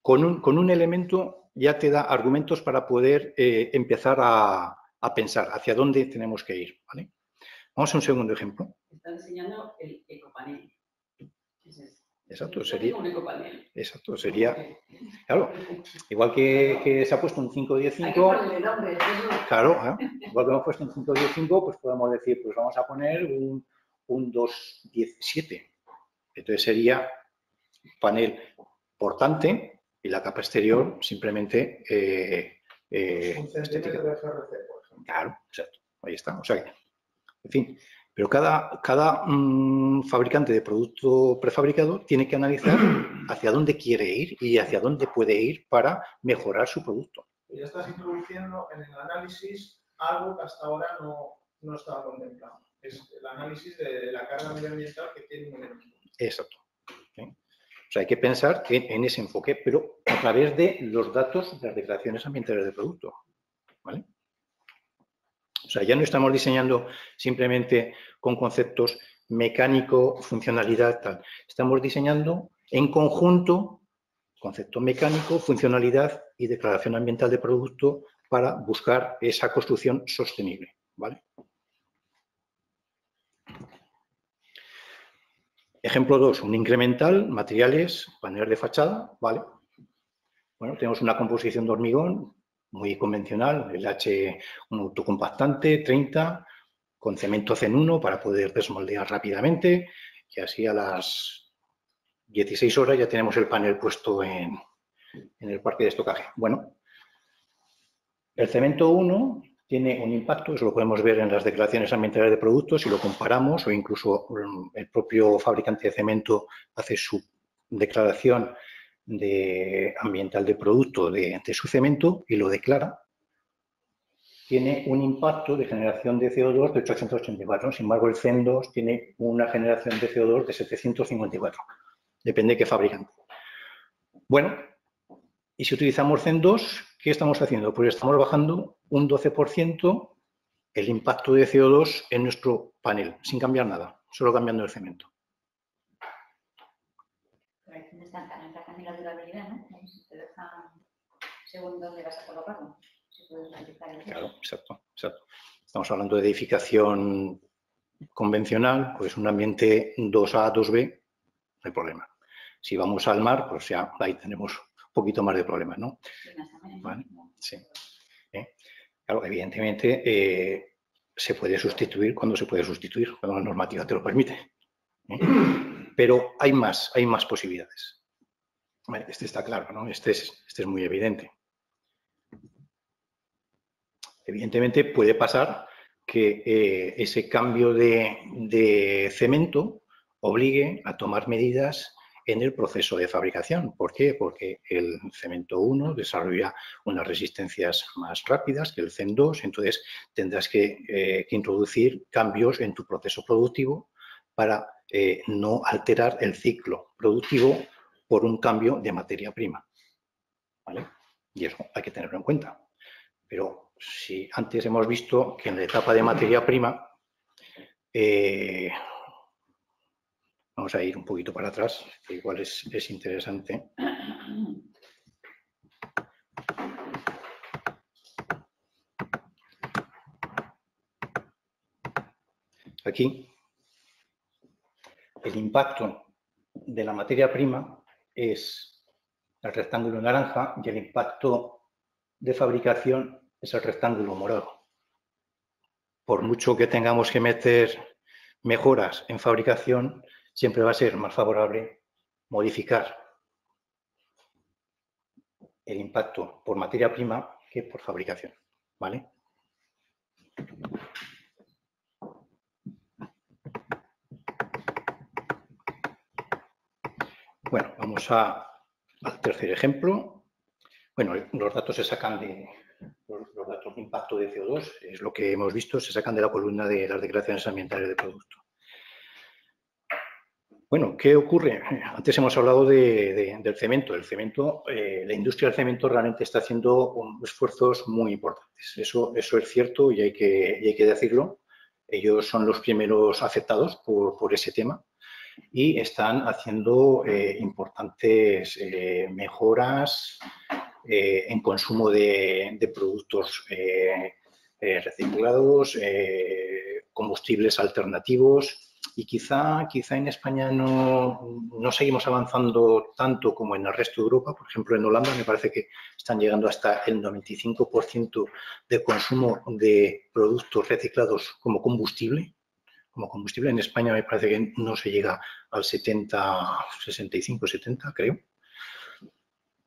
con un elemento ya te da argumentos para poder empezar a pensar hacia dónde tenemos que ir. ¿Vale? Vamos a un segundo ejemplo. Está enseñando el ecopanel. Exacto, sería, claro, igual que se ha puesto un 5-10-5, claro, igual que hemos puesto un 5-10-5, pues podemos decir, pues vamos a poner un 2-10-7. Entonces sería panel portante y la capa exterior simplemente un centímetro de GRC, por ejemplo. Claro, exacto, ahí está. O sea que, en fin, pero cada fabricante de producto prefabricado tiene que analizar hacia dónde quiere ir y hacia dónde puede ir para mejorar su producto. Y ya estás introduciendo en el análisis algo que hasta ahora no estaba contemplado. Es el análisis de la carga medioambiental que tiene un elemento. Exacto. ¿Sí? O sea, hay que pensar en ese enfoque, pero a través de los datos de las declaraciones ambientales de producto. ¿Vale? O sea, ya no estamos diseñando simplemente con conceptos mecánico, funcionalidad, tal. Estamos diseñando en conjunto concepto mecánico, funcionalidad y declaración ambiental de producto para buscar esa construcción sostenible. ¿Vale? Ejemplo 2, un incremental, materiales, paneles de fachada. ¿Vale? Bueno, tenemos una composición de hormigón muy convencional, el H, un autocompactante, 30, con cemento CEN1 para poder desmoldear rápidamente y así a las 16 horas ya tenemos el panel puesto en el parque de estocaje. Bueno, El cemento 1 tiene un impacto, eso lo podemos ver en las declaraciones ambientales de productos, si lo comparamos, o incluso el propio fabricante de cemento hace su declaración ambiental de producto de su cemento y lo declara. Tiene un impacto de generación de CO2 de 884. Sin embargo, el CEN 2 tiene una generación de CO2 de 754. Depende de qué fabricante. Bueno, y si utilizamos CEN 2, ¿qué estamos haciendo? Pues estamos bajando un 12% el impacto de CO2 en nuestro panel, sin cambiar nada, solo cambiando el cemento. Pero ahí están también la durabilidad, ¿no? Si te dejan según dónde vas a colocarlo. Claro, exacto. Estamos hablando de edificación convencional, pues un ambiente 2A, 2B, no hay problema. Si vamos al mar, pues ya ahí tenemos un poquito más de problemas, ¿no? ¿Vale? Sí. Claro, evidentemente se puede sustituir cuando se puede sustituir, cuando la normativa te lo permite. Pero hay más posibilidades. Vale, este está claro, ¿no? Este es muy evidente. Evidentemente puede pasar que ese cambio de cemento obligue a tomar medidas en el proceso de fabricación. ¿Por qué? Porque el cemento 1 desarrolla unas resistencias más rápidas que el CEN 2, entonces tendrás que introducir cambios en tu proceso productivo para no alterar el ciclo productivo por un cambio de materia prima. ¿Vale? Y eso hay que tenerlo en cuenta. Pero si antes hemos visto que en la etapa de materia prima, vamos a ir un poquito para atrás, que igual es interesante. Aquí, el impacto de la materia prima es el rectángulo naranja y el impacto de fabricación es el rectángulo morado. Por mucho que tengamos que meter mejoras en fabricación, siempre va a ser más favorable modificar el impacto por materia prima que por fabricación, ¿vale? Bueno, vamos al tercer ejemplo. Bueno, los datos se sacan los datos de impacto de CO2, es lo que hemos visto, se sacan de la columna de las declaraciones ambientales de producto. Bueno, ¿qué ocurre? Antes hemos hablado del cemento. El cemento, la industria del cemento realmente está haciendo esfuerzos muy importantes. Eso es cierto y hay que decirlo. Ellos son los primeros afectados por ese tema y están haciendo importantes mejoras en consumo de productos reciclados, combustibles alternativos. Y quizá en España no seguimos avanzando tanto como en el resto de Europa. Por ejemplo, en Holanda me parece que están llegando hasta el 95% de consumo de productos reciclados como combustible. En España me parece que no se llega al 65, 70, creo.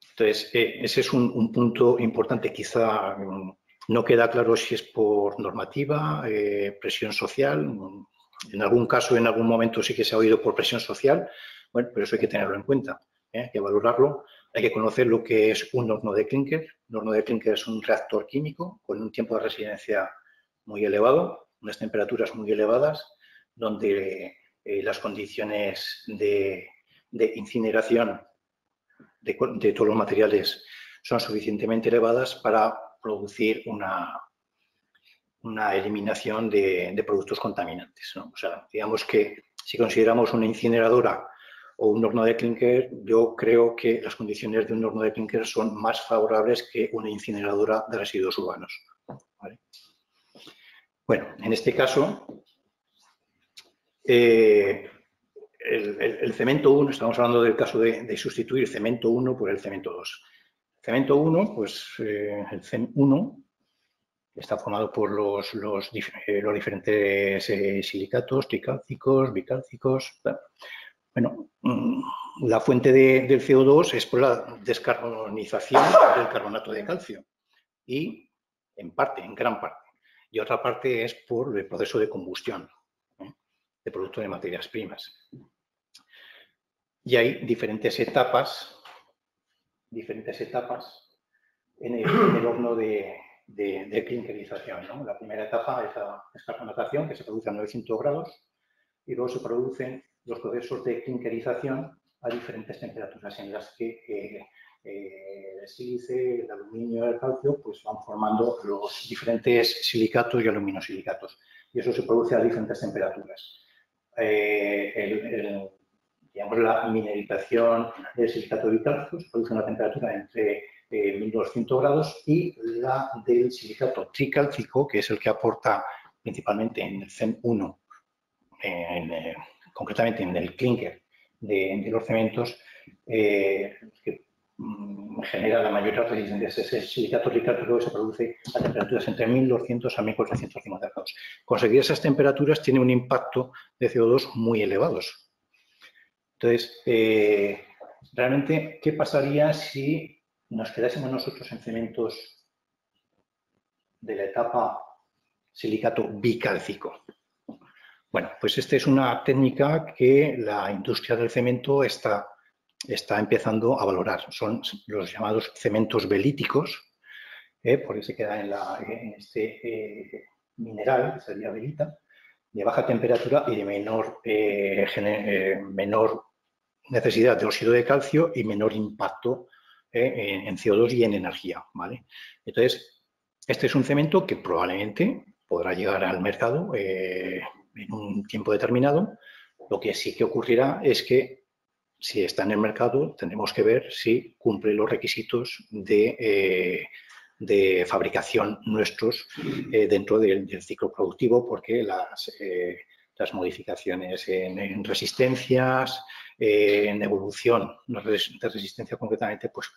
Entonces, ese es un punto importante. Quizá no queda claro si es por normativa, presión social. En algún caso, en algún momento sí que se ha oído por presión social, bueno, pero eso hay que tenerlo en cuenta, hay que valorarlo, hay que conocer lo que es un horno de clínker. Un horno de clínker es un reactor químico con un tiempo de residencia muy elevado, unas temperaturas muy elevadas, donde las condiciones de incineración de todos los materiales son suficientemente elevadas para producir una eliminación de productos contaminantes, ¿no? O sea, digamos que si consideramos una incineradora o un horno de clínker, yo creo que las condiciones de un horno de clínker son más favorables que una incineradora de residuos urbanos, ¿vale? Bueno, en este caso, el cemento 1, estamos hablando del caso de sustituir cemento 1 por el cemento 2. Cemento 1, pues el CEN 1, está formado por los diferentes silicatos, tricálcicos, bicálcicos. Bueno, la fuente del CO2 es por la descarbonización del carbonato de calcio. Y en parte, en gran parte. Y otra parte es por el proceso de combustión, de producto de materias primas. Y hay diferentes etapas en el horno de clinkerización, ¿no? La primera etapa es la carbonatación, que se produce a 900 grados, y luego se producen los procesos de clinkerización a diferentes temperaturas en las que el sílice, el aluminio y el calcio pues van formando los diferentes silicatos y aluminosilicatos. Y eso se produce a diferentes temperaturas. Digamos, la mineralización del silicato de calcio se produce a una temperatura entre 1200 grados y la del silicato tricálcico, que es el que aporta principalmente en el CEM 1, concretamente en el clinker de los cementos, que genera la mayor resistencia. Ese silicato tricálcico se produce a temperaturas entre 1200 a 1450 grados. Conseguir esas temperaturas tiene un impacto de CO2 muy elevados. Entonces, realmente, ¿qué pasaría si nos quedásemos nosotros en cementos de la etapa silicato bicálcico? Bueno, pues esta es una técnica que la industria del cemento está empezando a valorar. Son los llamados cementos belíticos, porque se queda en este mineral, que sería belita, de baja temperatura y de menor necesidad de óxido de calcio y menor impacto en CO2 y en energía, ¿vale? Entonces, este es un cemento que probablemente podrá llegar al mercado en un tiempo determinado. Lo que sí que ocurrirá es que si está en el mercado tendremos que ver si cumple los requisitos de fabricación nuestros dentro del ciclo productivo, porque las modificaciones en resistencias, en evolución de resistencia concretamente, pues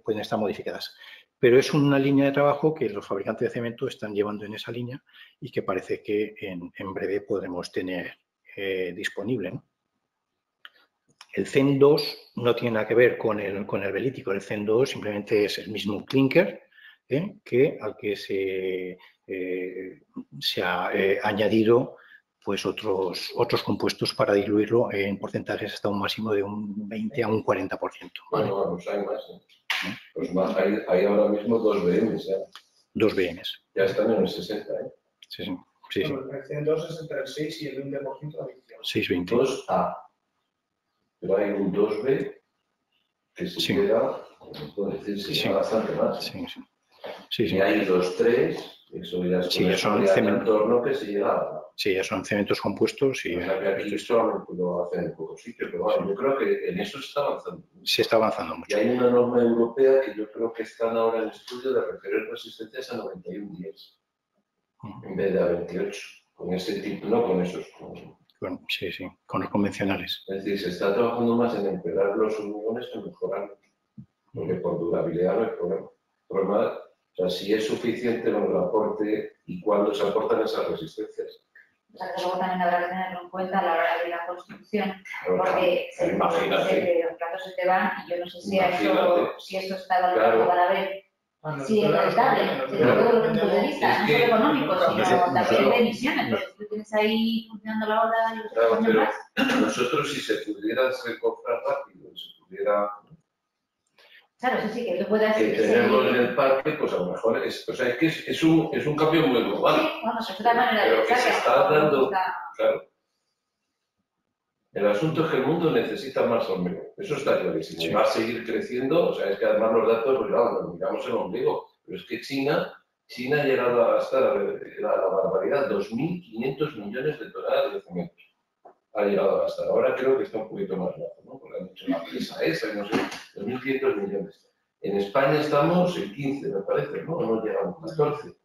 pueden estar modificadas. Pero es una línea de trabajo que los fabricantes de cemento están llevando en esa línea y que parece que en breve podremos tener disponible, ¿no? El CEM 2 no tiene nada que ver con el belítico. El CEM 2 simplemente es el mismo clinker al que se ha añadido pues otros compuestos para diluirlo en porcentajes hasta un máximo de un 20 a un 40%. ¿Vale? Bueno, vamos, hay más. Pues más, hay ahora mismo 2 BMs ya. 2 BMs. Ya están en el 60, ¿eh? Sí. Bueno, el CEM 2 es entre el 6 y el 20% de adicción. 6,20. 2A. Pero hay un 2B que se llega, puedo decir, se llega bastante más. Sí. Y hay 2,3, eso ya es un entorno que se llega. Sí, ya son cementos compuestos. O sea que aquí solo lo hacen en pocos sitios, pero bueno, yo creo que en eso se está avanzando. Se está avanzando mucho. Y hay una norma europea que yo creo que están ahora en estudio de referir resistencias a 91 días, en vez de a 28, con ese tipo, no con esos. Sí, con los convencionales. Es decir, se está trabajando más en empeorar los hormigones que mejorarlos, porque por durabilidad no hay problema. El problema, o sea, si es suficiente el aporte y cuándo se aportan esas resistencias. O sea, que luego también habrá que tenerlo en cuenta a la hora de la construcción, porque los platos se te van y yo no sé si eso está valorado para ver si es rentable, desde todos los puntos de vista, no solo económicos, sino también de emisiones, porque si tú tienes ahí funcionando la hora y los años más. Nosotros, si se pudiera recomprar rápido, se pudiera. Claro, sí, que tú puedas. Que tenemos en el parque, pues a lo mejor es que es un cambio muy global. Sí, bueno, es otra manera de pensar. Pero que se está dando. Claro. El asunto es que el mundo necesita más hormigón. Eso está clarísimo. Sí. Va a seguir creciendo. O sea, es que además los datos, pues claro, nos miramos el ombligo. Pero es que China ha llegado a gastar la barbaridad, 2.500 millones de toneladas de cemento. Ha llegado a gastar. Ahora creo que está un poquito más bajo, ¿no? Porque han hecho la empresa esa, no sé, 2.500 millones. En España estamos en 15, me parece, ¿no? No llegamos a 14.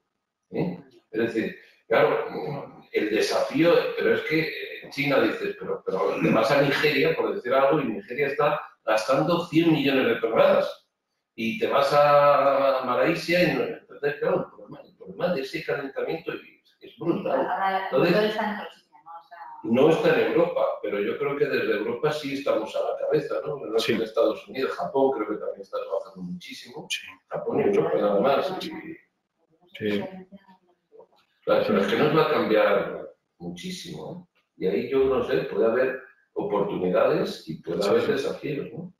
Es decir, claro, el desafío, pero es que China dice, pero te vas a Nigeria, por decir algo, y Nigeria está gastando 100 millones de toneladas. Y te vas a Malasia y entonces, claro, el problema de ese calentamiento es brutal. Entonces, no está en Europa, pero yo creo que desde Europa sí estamos a la cabeza, ¿no? No es en Estados Unidos, Japón creo que también está trabajando muchísimo. Sí. Japón y Europa nada más. Sí. Claro, pero es que nos va a cambiar muchísimo. Y ahí yo no sé, puede haber oportunidades y puede haber desafíos, ¿no?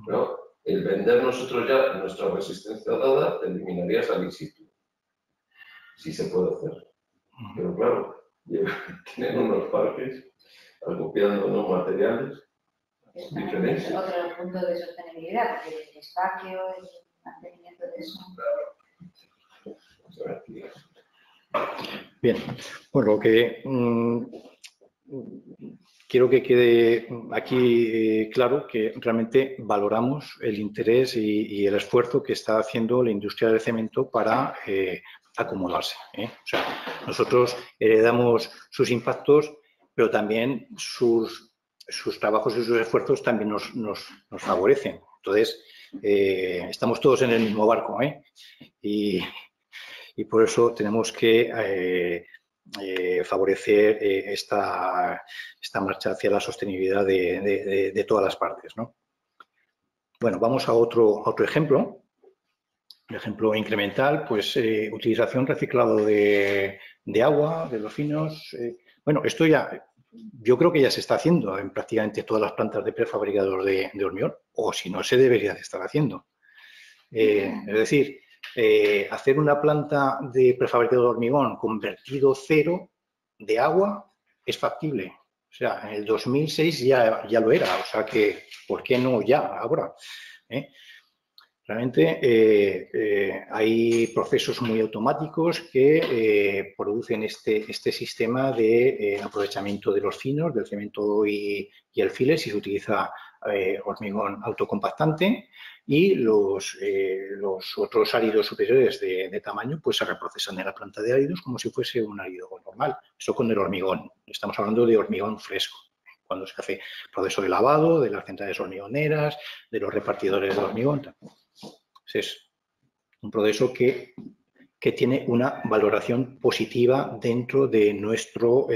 Pero el vender nosotros ya nuestra resistencia dada eliminaría esa licitud. Sí se puede hacer. Pero claro, tienen unos parques acopiando unos materiales diferentes. Otro punto de sostenibilidad, porque el espacio, el mantenimiento de eso. Bien, pues lo que quiero que quede aquí claro que realmente valoramos el interés y el esfuerzo que está haciendo la industria del cemento para acomodarse. O sea, nosotros heredamos sus impactos, pero también sus trabajos y sus esfuerzos también nos favorecen. Entonces, estamos todos en el mismo barco, y por eso tenemos que favorecer esta marcha hacia la sostenibilidad de todas las partes, ¿no? Bueno, vamos a otro ejemplo. El ejemplo incremental, pues utilización reciclado de agua, de los finos. Bueno, esto ya, yo creo que ya se está haciendo en prácticamente todas las plantas de prefabricados de hormigón, o si no, se debería de estar haciendo. Es decir, hacer una planta de prefabricado de hormigón con vertido cero de agua es factible. O sea, en el 2006 ya lo era. O sea que, ¿por qué no ya ahora? Realmente hay procesos muy automáticos que producen este sistema de aprovechamiento de los finos, del cemento y el file, si se utiliza hormigón autocompactante, y los otros áridos superiores de tamaño pues se reprocesan en la planta de áridos como si fuese un árido normal. Eso con el hormigón. Estamos hablando de hormigón fresco. Cuando se hace proceso de lavado, de las centrales hormigoneras, de los repartidores de hormigón. Es un proceso que tiene una valoración positiva dentro de nuestro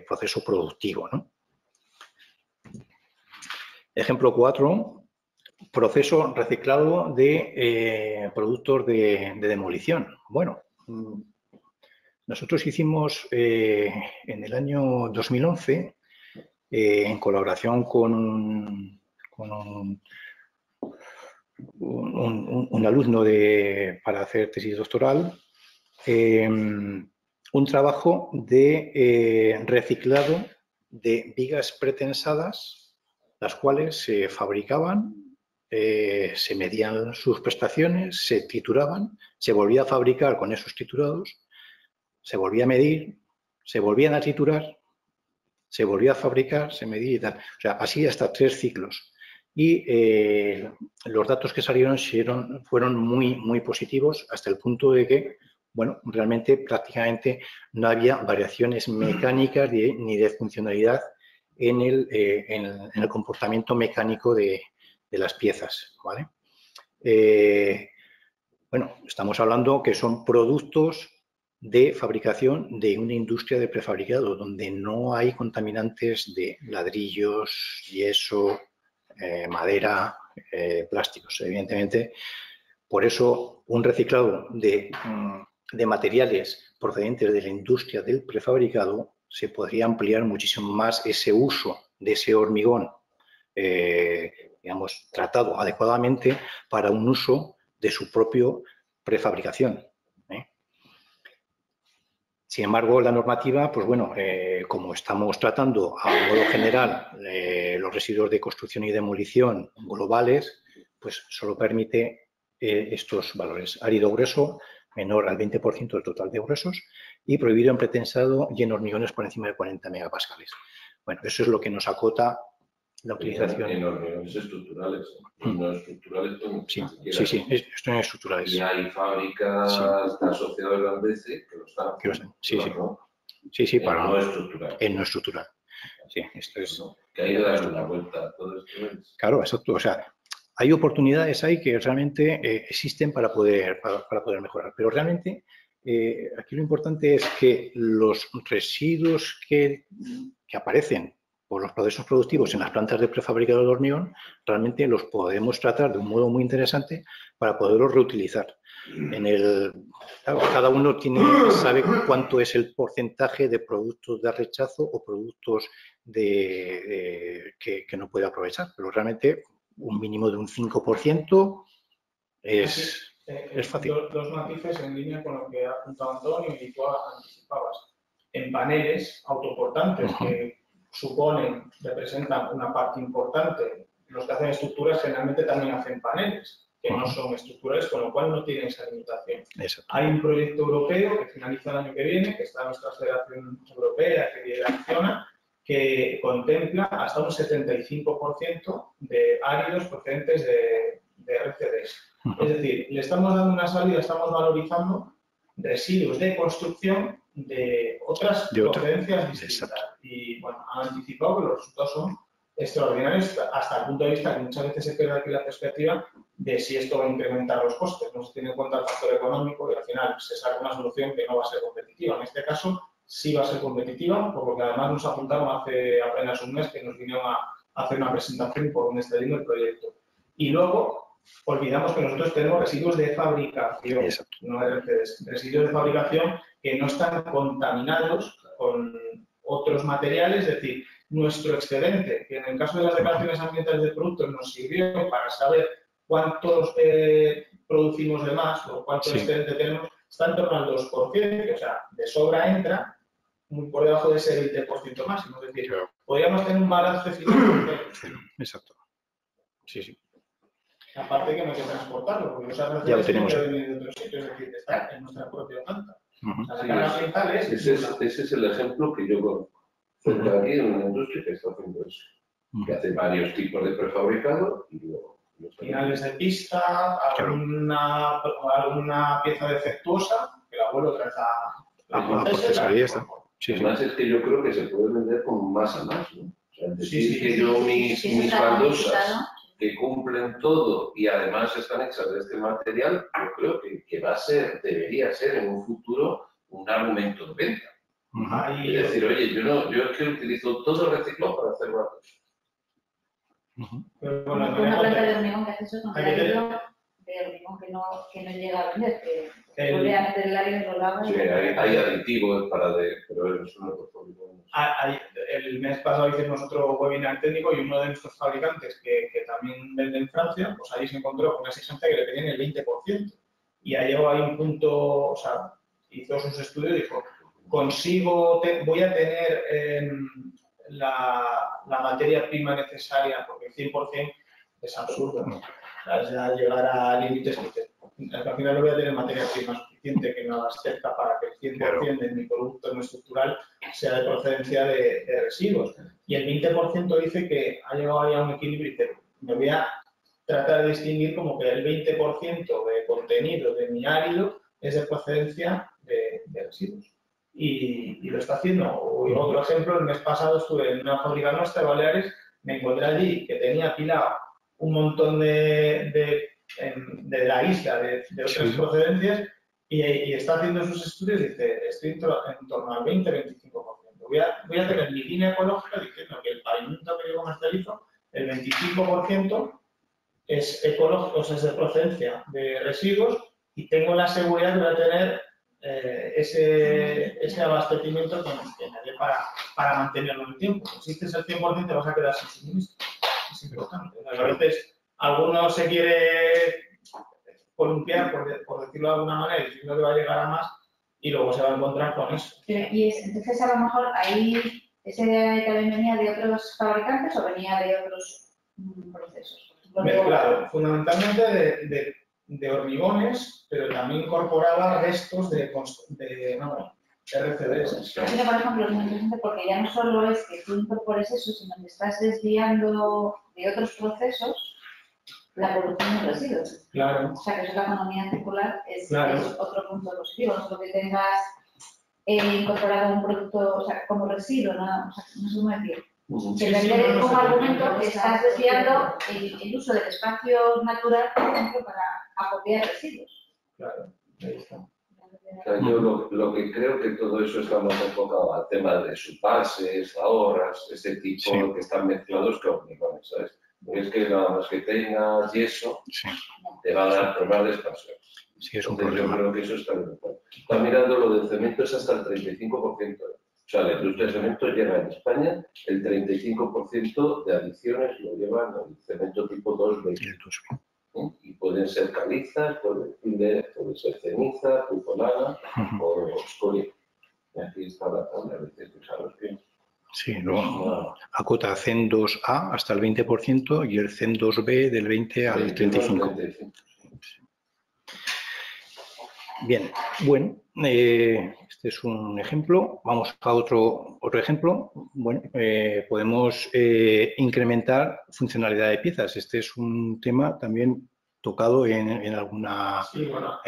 proceso productivo, ¿no? Ejemplo 4, proceso reciclado de productos de demolición. Bueno, nosotros hicimos en el año 2011, en colaboración con un alumno para hacer tesis doctoral, un trabajo de reciclado de vigas pretensadas, las cuales se fabricaban, se medían sus prestaciones, se trituraban, se volvía a fabricar con esos triturados, se volvía a medir, se volvían a triturar, se volvía a fabricar, se medía y tal. O sea, así hasta 3 ciclos. Y los datos que salieron fueron muy positivos, hasta el punto de que, bueno, realmente prácticamente no había variaciones mecánicas ni de funcionalidad en el comportamiento mecánico de las piezas, ¿vale? Bueno, estamos hablando que son productos de fabricación de una industria de prefabricado, donde no hay contaminantes de ladrillos, yeso, madera, plásticos, evidentemente. Por eso, un reciclado de materiales procedentes de la industria del prefabricado se podría ampliar muchísimo más ese uso de ese hormigón, digamos, tratado adecuadamente para un uso de su propia prefabricación. Sin embargo, la normativa, pues bueno, como estamos tratando a modo general los residuos de construcción y demolición globales, pues solo permite estos valores. Árido grueso menor al 20% del total de gruesos y prohibido en pretensado y en hormigones por encima de 40 megapascales. Bueno, eso es lo que nos acota la utilización. En hormigones estructurales, no estructurales. Sí, esto es estructurales. Y hay fábricas asociadas al ANDECE que lo están. Sí, para no estructural. En no estructural. Sí, esto es. Que hay que darle una vuelta a todo esto. Claro, exacto. O sea, hay oportunidades ahí que realmente existen para poder mejorar. Pero realmente aquí lo importante es que los residuos que aparecen por los procesos productivos en las plantas de prefabricado de hormigón, realmente los podemos tratar de un modo muy interesante para poderlos reutilizar. Claro, cada uno sabe cuánto es el porcentaje de productos de rechazo o productos que no puede aprovechar, pero realmente un mínimo de un 5% es fácil. Dos matices en línea con lo que ha apuntado Antonio y tú anticipabas. En paneles autoportantes que representan una parte importante, los que hacen estructuras generalmente también hacen paneles que no son estructurales, con lo cual no tienen esa limitación. Exacto. Hay un proyecto europeo que finaliza el año que viene, que está en nuestra Federación Europea, que direcciona, que contempla hasta un 75% de áridos procedentes de RCDs. Es decir, le estamos dando una salida, estamos valorizando residuos de construcción de otras procedencias distintas. Y bueno, han anticipado que los resultados son extraordinarios hasta el punto de vista que muchas veces se pierde aquí la perspectiva de si esto va a incrementar los costes. No se tiene en cuenta el factor económico y al final se saca una solución que no va a ser competitiva. En este caso sí va a ser competitiva, porque además nos apuntaron hace apenas un mes que nos vinieron a hacer una presentación por un extraído del proyecto. Y luego olvidamos que nosotros tenemos residuos de fabricación, no RCDs, residuos de fabricación que no están contaminados con otros materiales, es decir, nuestro excedente, que en el caso de las declaraciones ambientales de productos nos sirvió para saber cuántos producimos de más o cuánto excedente tenemos, está en torno al 2%, o sea, de sobra entra muy por debajo de ese 20% máximo, es decir, podríamos tener un balance final. Exacto. Sí, sí. Aparte que no hay que transportarlo, porque los RCDs ya lo tenemos no vienen de otro sitio, es decir, está en nuestra propia planta. Ese es el ejemplo que yo conozco. Aquí en una industria que está haciendo eso, que hace varios tipos de prefabricado y luego finales de pista, alguna pieza defectuosa que la vuelvo otra vez a procesar. Además es que yo creo que se puede vender como más a más, ¿no? O sea, decir que yo mis baldosas que cumplen todo y además están hechas de este material, yo creo que va a ser, debería ser en un futuro un argumento de venta. Es decir, oye, yo es que utilizo todo reciclado para hacer baldosas. Una planta de hormigón que hace eso con árido de hormigón que no llega a vender, que vuelve a meter el árido en los lados. Sí, hay aditivos pero eso no es hormigón. El mes pasado hicimos otro webinar técnico y uno de nuestros fabricantes que también vende en Francia, pues ahí se encontró con una exigencia que le pedían el 20%. Y ahí llegó ahí un punto, o sea, hizo sus estudios y dijo, voy a tener la materia prima necesaria, porque el 100% es absurdo, ¿no? Ya llegar a límites que al final no voy a tener materia prima suficiente que me abastezca para que el 100% de mi producto no estructural sea de procedencia de residuos. Y el 20% dice que ha llegado ahí a un equilibrio y dice, me voy a tratar de distinguir como que el 20% de contenido de mi árido es de procedencia de residuos. Y lo está haciendo. Otro ejemplo, el mes pasado estuve en una fábrica nuestra de Baleares, me encontré allí que tenía apilado un montón de la isla de otras procedencias y está haciendo sus estudios y dice, estoy en torno al 20-25%. Voy a tener mi línea ecológica diciendo que el pavimento que yo comercializo, el 25% es ecológico, o sea, es de procedencia de residuos y tengo la seguridad de tener ese abastecimiento que me para mantenerlo en el tiempo. Si dices el 100% te vas a quedar sin suministro. Es importante. A veces alguno se quiere columpiar, por decirlo de alguna manera, diciendo que va a llegar a más y luego se va a encontrar con eso. Entonces, a lo mejor ahí ese también venía de otros fabricantes o venía de otros procesos. Claro, fundamentalmente de hormigones, pero también incorporaba restos de RCDs. Por ejemplo, es muy interesante porque ya no solo es que tú incorpores eso, sino que estás desviando de otros procesos la producción de residuos. Claro. O sea, que eso es la economía circular, es otro punto positivo. No solo que tengas incorporado un producto, o sea, como residuo, no sé cómo decir. Que vender como argumento que estás desviando el uso del espacio natural, por ejemplo, para acopiar residuos. Claro, ahí está. O sea, yo lo que creo que todo eso está más enfocado al tema de subbases, ahorras, ese tipo que están mezclados que hormigones, ¿sabes? Porque es que nada más que tengas yeso, te va a dar problemas de expansión. Sí, es un Entonces, problema. yo creo que eso está bien. Está mirando lo del cemento, es hasta el 35%. O sea, la industria del cemento llega en España, el 35% de adiciones lo llevan al cemento tipo 2B. Y pueden ser calizas, puede ser ceniza, puzolana o escoria. Y aquí está la tabla, a veces usamos bien. Sí, luego acota CEN 2A hasta el 20% y el CEN 2B del 20 al 35%. Bien, bueno, este es un ejemplo. Vamos a otro ejemplo. Bueno, podemos incrementar funcionalidad de piezas. Este es un tema también tocado en alguna... Sí, bueno,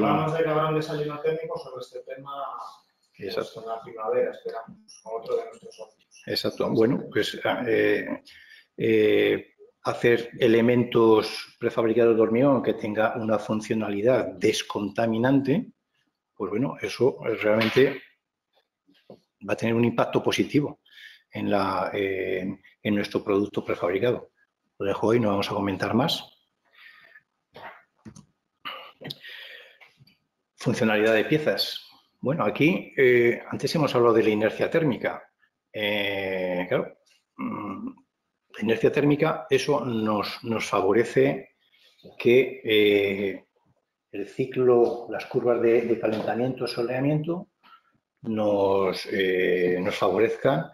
vamos de cabrón desayuno técnico sobre este tema. Exacto. Pues en la primavera esperamos, con otro de nuestros socios. Exacto. Bueno, pues hacer elementos prefabricados de hormigón que tenga una funcionalidad descontaminante, pues bueno, eso realmente va a tener un impacto positivo en nuestro producto prefabricado. Lo dejo ahí, no vamos a comentar más. Funcionalidad de piezas. Bueno, aquí antes hemos hablado de la inercia térmica. Claro, la inercia térmica, eso nos favorece que el ciclo, las curvas de calentamiento, soleamiento, nos favorezcan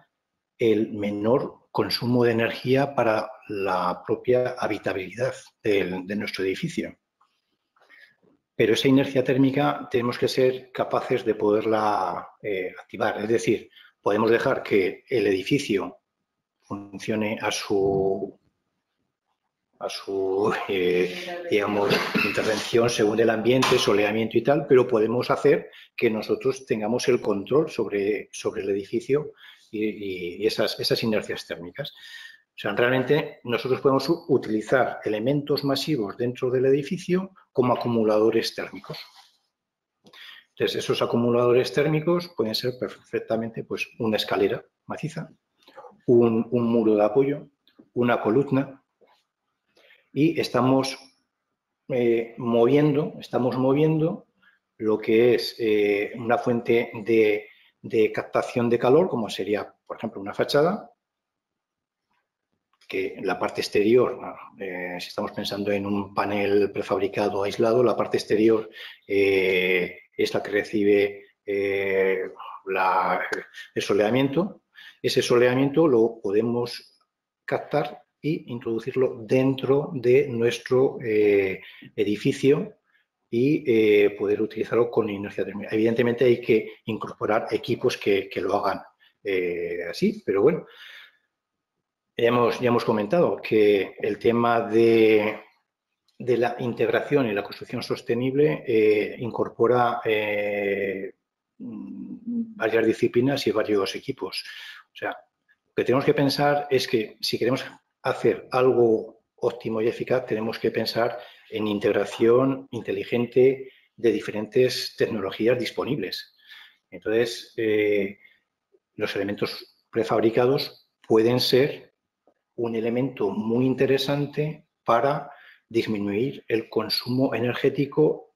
el menor consumo de energía para la propia habitabilidad de nuestro edificio. Pero esa inercia térmica tenemos que ser capaces de poderla activar. Es decir, podemos dejar que el edificio funcione a su digamos, intervención según el ambiente, soleamiento y tal, pero podemos hacer que nosotros tengamos el control sobre el edificio y esas inercias térmicas. O sea, realmente nosotros podemos utilizar elementos masivos dentro del edificio como acumuladores térmicos. Entonces, esos acumuladores térmicos pueden ser perfectamente pues, una escalera maciza, un muro de apoyo, una columna, y estamos moviendo lo que es una fuente de captación de calor, como sería, por ejemplo, una fachada, que la parte exterior, si estamos pensando en un panel prefabricado aislado, la parte exterior es la que recibe el soleamiento. Ese soleamiento lo podemos captar y introducirlo dentro de nuestro edificio y poder utilizarlo con inercia térmica. Evidentemente hay que incorporar equipos que lo hagan así, pero bueno, ya hemos comentado que el tema de la integración y la construcción sostenible incorpora varias disciplinas y varios equipos. O sea, lo que tenemos que pensar es que si queremos hacer algo óptimo y eficaz, tenemos que pensar en integración inteligente de diferentes tecnologías disponibles. Entonces, los elementos prefabricados pueden ser un elemento muy interesante para disminuir el consumo energético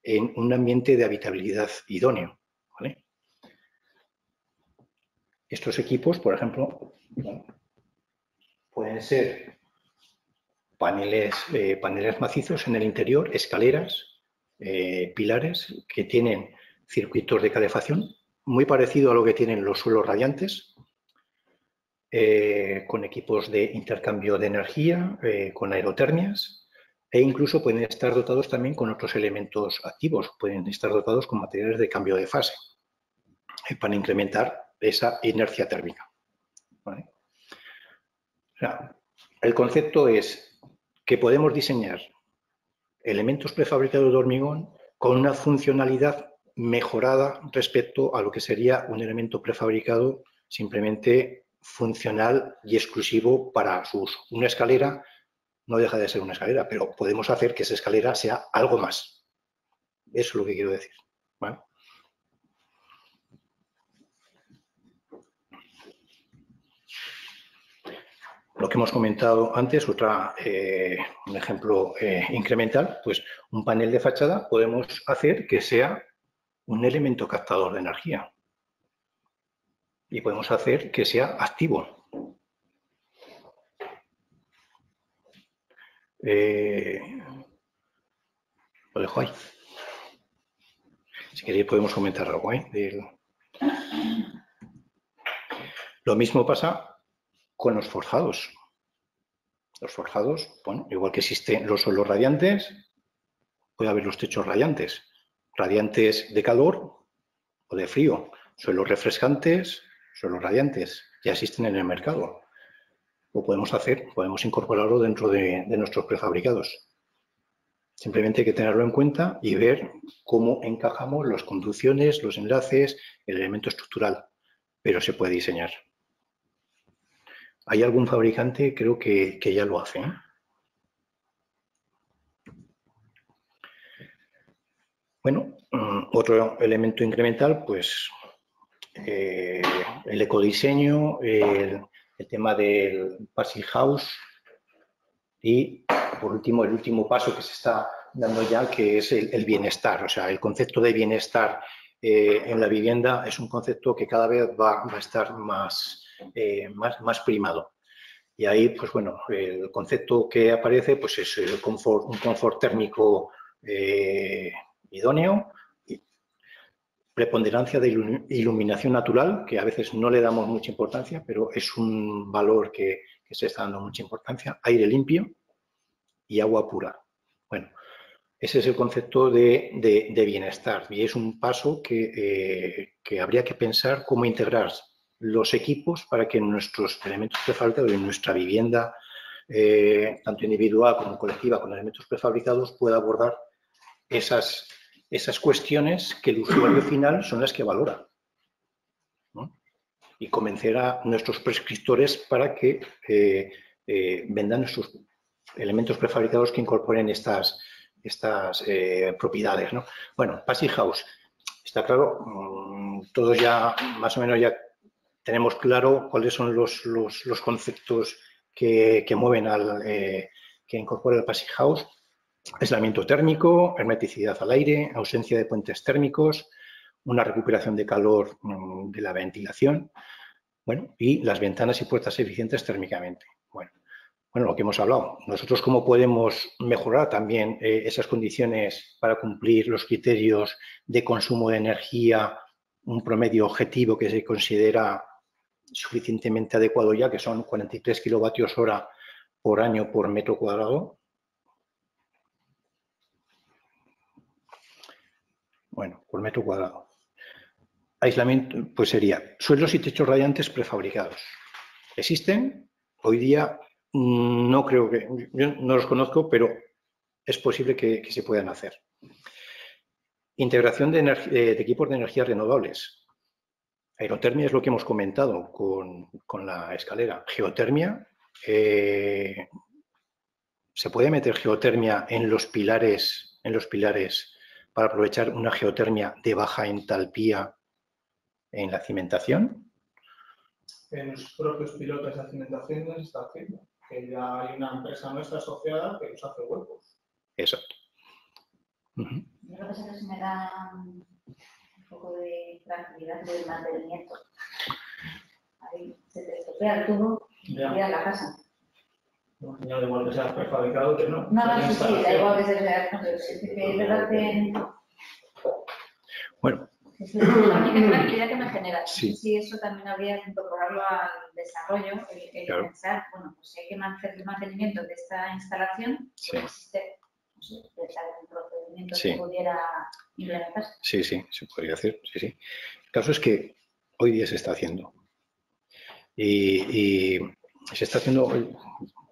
en un ambiente de habitabilidad idóneo, ¿vale? Estos equipos, por ejemplo, pueden ser paneles macizos en el interior, escaleras, pilares que tienen circuitos de calefacción, muy parecido a lo que tienen los suelos radiantes, con equipos de intercambio de energía, con aerotermias, e incluso pueden estar dotados también con otros elementos activos, pueden estar dotados con materiales de cambio de fase, para incrementar esa inercia térmica, ¿vale? O sea, el concepto es que podemos diseñar elementos prefabricados de hormigón con una funcionalidad mejorada respecto a lo que sería un elemento prefabricado simplemente funcional y exclusivo para su uso. Una escalera no deja de ser una escalera, pero podemos hacer que esa escalera sea algo más. Eso es lo que quiero decir. ¿vale? Lo que hemos comentado antes, un ejemplo incremental, pues un panel de fachada podemos hacer que sea un elemento captador de energía y podemos hacer que sea activo. Lo dejo ahí. Si queréis podemos comentar algo ahí. Lo mismo pasa con los forjados. Los forjados, bueno, igual que existen los suelos radiantes, puede haber los techos radiantes. Radiantes de calor o de frío. Suelos refrescantes, suelos radiantes. Ya existen en el mercado. Lo podemos incorporarlo dentro de nuestros prefabricados. Simplemente hay que tenerlo en cuenta y ver cómo encajamos las conducciones, los enlaces, el elemento estructural. Pero se puede diseñar. Hay algún fabricante, creo que ya lo hace, ¿eh? Bueno, otro elemento incremental, pues el ecodiseño, el tema del Passive House y, por último, el último paso que se está dando ya, que es el bienestar. O sea, el concepto de bienestar en la vivienda es un concepto que cada vez va a estar más primado. Y ahí, pues bueno, el concepto que aparece pues es un confort térmico idóneo, preponderancia de iluminación natural, que a veces no le damos mucha importancia, pero es un valor que se está dando mucha importancia, aire limpio y agua pura. Bueno, ese es el concepto de bienestar y es un paso que habría que pensar cómo integrar los equipos para que nuestros elementos prefabricados en nuestra vivienda, tanto individual como colectiva, con elementos prefabricados, pueda abordar esas cuestiones que el usuario final son las que valora, ¿no? Y convencer a nuestros prescriptores para que vendan nuestros elementos prefabricados que incorporen estas propiedades, ¿no? Bueno, Passive House, está claro, todos ya más o menos ya tenemos claro cuáles son los conceptos que mueven que incorpora el Passive House. Aislamiento térmico, hermeticidad al aire, ausencia de puentes térmicos, una recuperación de calor de la ventilación, bueno, y las ventanas y puertas eficientes térmicamente. Bueno, lo que hemos hablado. Nosotros, ¿cómo podemos mejorar también esas condiciones para cumplir los criterios de consumo de energía, un promedio objetivo que se considera suficientemente adecuado ya, que son 43 kilovatios hora por año por metro cuadrado? Bueno, por metro cuadrado. Aislamiento, pues sería suelos y techos radiantes prefabricados. ¿Existen? Hoy día no creo que, yo no los conozco, pero es posible que se puedan hacer. Integración de equipos de energías renovables. Aerotermia es lo que hemos comentado con la escalera. Geotermia. ¿Se puede meter geotermia en los pilares para aprovechar una geotermia de baja entalpía en la cimentación? En los propios pilotos de cimentación se está haciendo. Que ya hay una empresa nuestra asociada que nos hace huecos. Exacto. Yo lo que sé que se me da un poco de tranquilidad del mantenimiento. Ahí se te estropea el tubo y queda la casa. No, da igual que sea prefabricado que no. No, sí, da igual que sea que es verdad que... Bueno. Es la tranquilidad que me genera. Sí. Sí, eso también habría que incorporarlo al desarrollo, el claro. Pensar, bueno, pues si hay que hacer el mantenimiento de esta instalación, sí. pues existe, no sé, pensar en un procedimiento sí. que pudiera implementarse. Sí, se podría hacer, sí. El caso es que hoy día se está haciendo. Y se está haciendo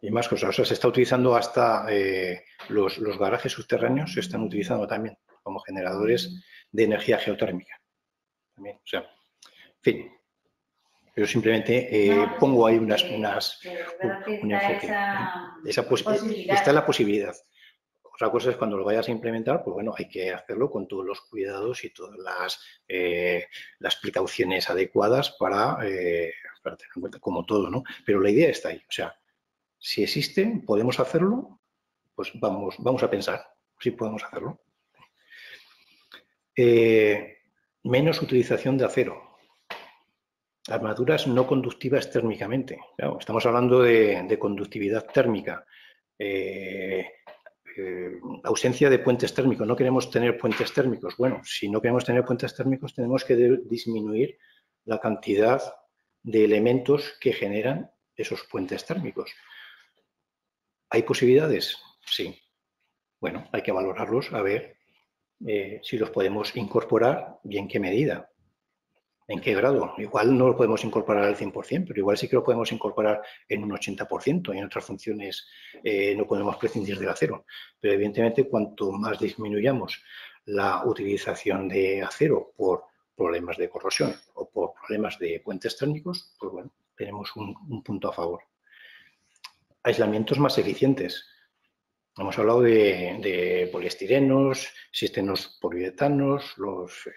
y más cosas. O sea, se está utilizando hasta los garajes subterráneos, se están utilizando también como generadores de energía geotérmica. También, o sea, en fin. Pero simplemente pongo ahí un enfoque. Está la posibilidad. Otra cosa es cuando lo vayas a implementar, pues bueno, hay que hacerlo con todos los cuidados y todas las precauciones adecuadas para tener en cuenta, como todo, ¿no? Pero la idea está ahí. O sea, si existe, podemos hacerlo, pues vamos a pensar si podemos hacerlo. Menos utilización de acero. Armaduras no conductivas térmicamente. Claro, estamos hablando de conductividad térmica. Ausencia de puentes térmicos. No queremos tener puentes térmicos. Bueno, si no queremos tener puentes térmicos, tenemos que disminuir la cantidad de elementos que generan esos puentes térmicos. ¿Hay posibilidades? Sí. Bueno, hay que valorarlos a ver si los podemos incorporar y en qué medida. ¿En qué grado? Igual no lo podemos incorporar al 100%, pero igual sí que lo podemos incorporar en un 80% y en otras funciones no podemos prescindir del acero. Pero evidentemente cuanto más disminuyamos la utilización de acero por problemas de corrosión o por problemas de puentes térmicos, pues bueno, tenemos un punto a favor. Aislamientos más eficientes. Hemos hablado de poliestirenos, existen los poliuretanos, los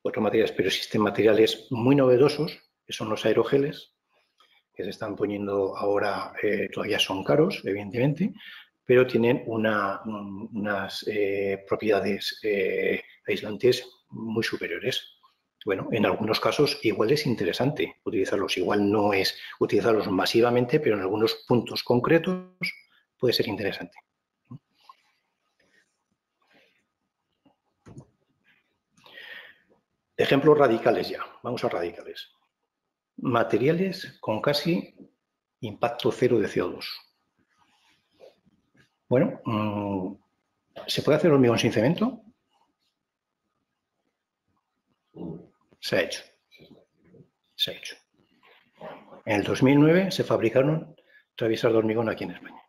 otros materiales, pero existen materiales muy novedosos, que son los aerogeles, que se están poniendo ahora, todavía son caros, evidentemente, pero tienen unas propiedades aislantes muy superiores. Bueno, en algunos casos igual es interesante utilizarlos, igual no es utilizarlos masivamente, pero en algunos puntos concretos puede ser interesante. Ejemplos radicales ya, vamos a radicales. Materiales con casi impacto cero de CO2. Bueno, ¿se puede hacer hormigón sin cemento? Se ha hecho. Se ha hecho. En el 2009 se fabricaron traviesas de hormigón aquí en España.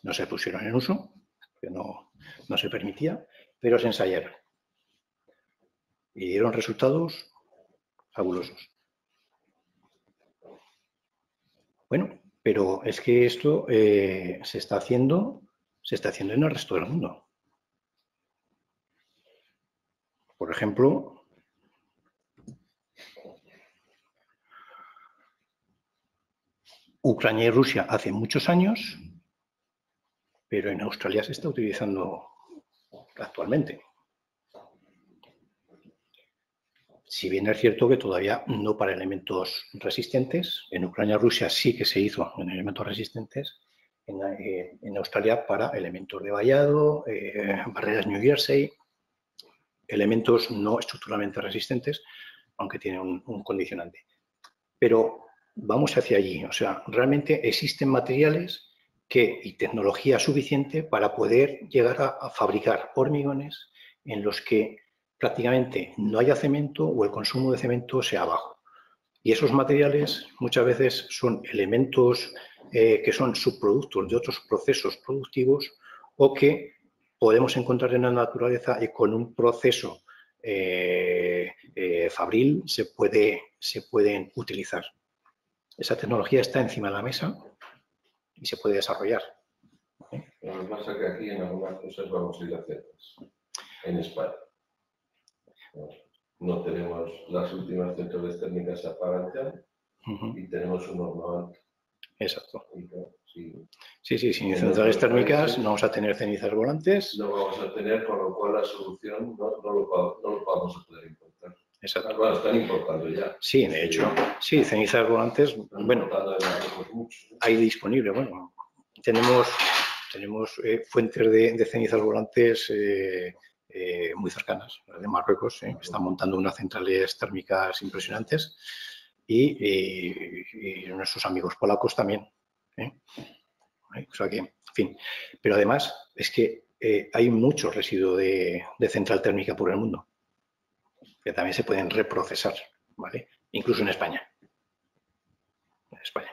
No se pusieron en uso, que no se permitía, pero se ensayaron. Y dieron resultados fabulosos. Bueno, pero es que esto se está haciendo en el resto del mundo. Por ejemplo, Ucrania y Rusia hace muchos años, pero en Australia se está utilizando actualmente. Si bien es cierto que todavía no para elementos resistentes, en Ucrania y Rusia sí que se hizo en elementos resistentes, en Australia para elementos de vallado, barreras New Jersey, elementos no estructuralmente resistentes, aunque tienen un condicionante. Pero vamos hacia allí, o sea, realmente existen materiales y tecnología suficiente para poder llegar a fabricar hormigones en los que prácticamente no haya cemento o el consumo de cemento sea bajo. Y esos materiales muchas veces son elementos que son subproductos de otros procesos productivos o que podemos encontrar en la naturaleza y con un proceso fabril se pueden utilizar. Esa tecnología está encima de la mesa y se puede desarrollar. Lo que pasa es que aquí en algunas cosas vamos a ir hacia atrás, en España. No tenemos las últimas centrales térmicas se apagan ya y tenemos un horno alto. Exacto. Sí, sin centrales térmicas no vamos a tener cenizas volantes. No vamos a tener, con lo cual la solución no lo vamos a poder importar. Exacto. Bueno, están importando ya. Sí, de hecho, sí, cenizas volantes, bueno, hay disponible. Bueno, tenemos fuentes de cenizas volantes muy cercanas, de Marruecos, están montando unas centrales térmicas impresionantes y nuestros amigos polacos también. O sea que, en fin, pero además es que hay mucho residuo de central térmica por el mundo que también se pueden reprocesar, ¿vale? Incluso en España. En España.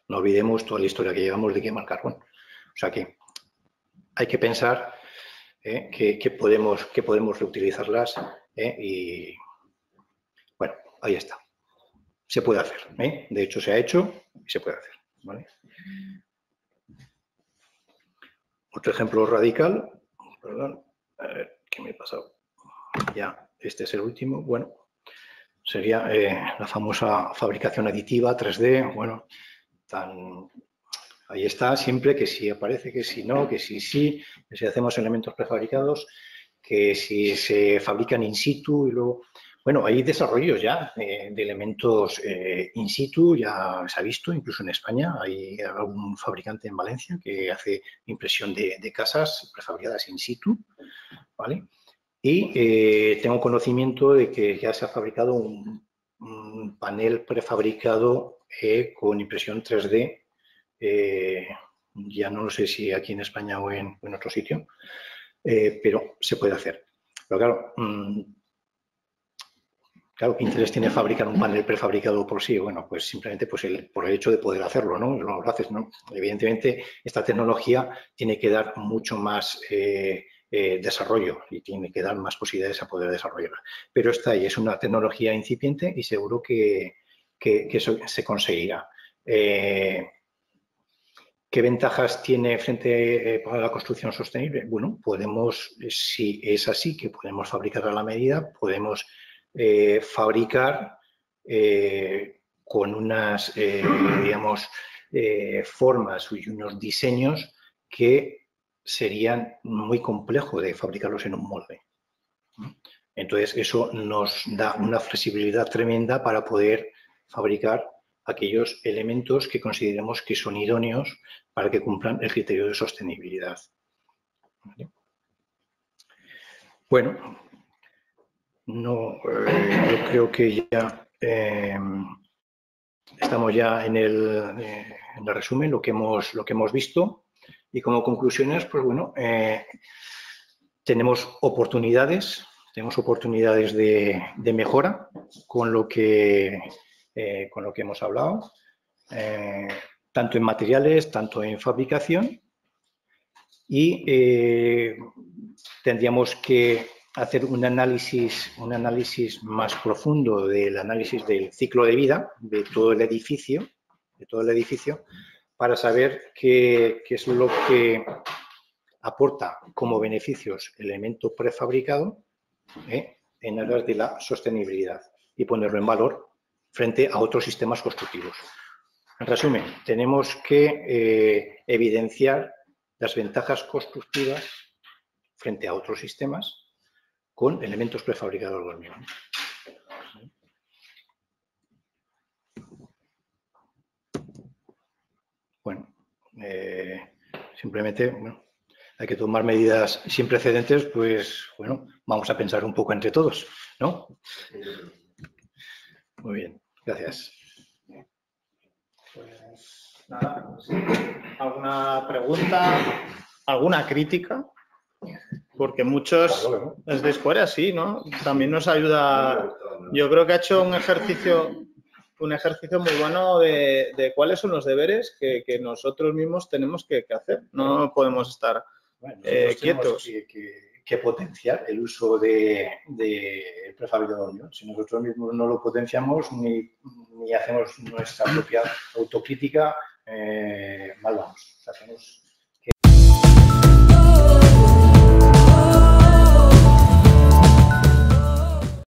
No olvidemos toda la historia que llevamos de quemar carbón. O sea que hay que pensar que podemos reutilizarlas y, bueno, ahí está. Se puede hacer. De hecho, se ha hecho y se puede hacer, ¿vale? Otro ejemplo radical, perdón, a ver, ¿qué me he pasado? Ya, este es el último, bueno, sería la famosa fabricación aditiva 3D, bueno, ahí está siempre que si aparece, que si no, que si sí, que si hacemos elementos prefabricados, que si se fabrican in situ y luego... Bueno, hay desarrollos ya de elementos in situ, ya se ha visto, incluso en España hay algún fabricante en Valencia que hace impresión de casas prefabricadas in situ, ¿vale? Y tengo conocimiento de que ya se ha fabricado un panel prefabricado con impresión 3D, ya no lo sé si aquí en España o en otro sitio, pero se puede hacer. Pero claro, ¿qué interés tiene fabricar un panel prefabricado por sí? Bueno, pues simplemente pues por el hecho de poder hacerlo, ¿no? Lo haces, ¿no? Evidentemente, esta tecnología tiene que dar mucho más desarrollo y tiene que dar más posibilidades a poder desarrollarla. Pero está ahí, es una tecnología incipiente y seguro que eso se conseguirá. ¿Qué ventajas tiene frente a la construcción sostenible? Bueno, podemos, si es así, que podemos fabricar a la medida, podemos fabricar con unas, digamos, formas y unos diseños que serían muy complejos de fabricarlos en un molde. Entonces, eso nos da una flexibilidad tremenda para poder fabricar aquellos elementos que consideremos que son idóneos para que cumplan el criterio de sostenibilidad. ¿Vale? Bueno, no, yo creo que ya estamos ya en el resumen, lo que hemos visto, y como conclusiones, pues bueno, tenemos oportunidades de mejora con lo que hemos hablado, tanto en materiales, tanto en fabricación, y tendríamos que hacer un análisis más profundo del análisis del ciclo de vida de todo el edificio, para saber qué es lo que aporta como beneficios el elemento prefabricado en aras de la sostenibilidad y ponerlo en valor frente a otros sistemas constructivos. En resumen, tenemos que evidenciar las ventajas constructivas frente a otros sistemas con elementos prefabricados de hormigón. Bueno, simplemente, bueno, hay que tomar medidas sin precedentes, pues, bueno, vamos a pensar un poco entre todos, ¿no? Muy bien, gracias. Pues nada, ¿alguna pregunta? ¿Alguna crítica? Porque muchos desde fuera sí, ¿no? También nos ayuda. Yo creo que ha hecho un ejercicio muy bueno de cuáles son los deberes que nosotros mismos tenemos que hacer. No podemos estar quietos. Que potenciar el uso de prefabricado de hormigón. Si nosotros mismos no lo potenciamos ni hacemos nuestra propia autocrítica, mal vamos.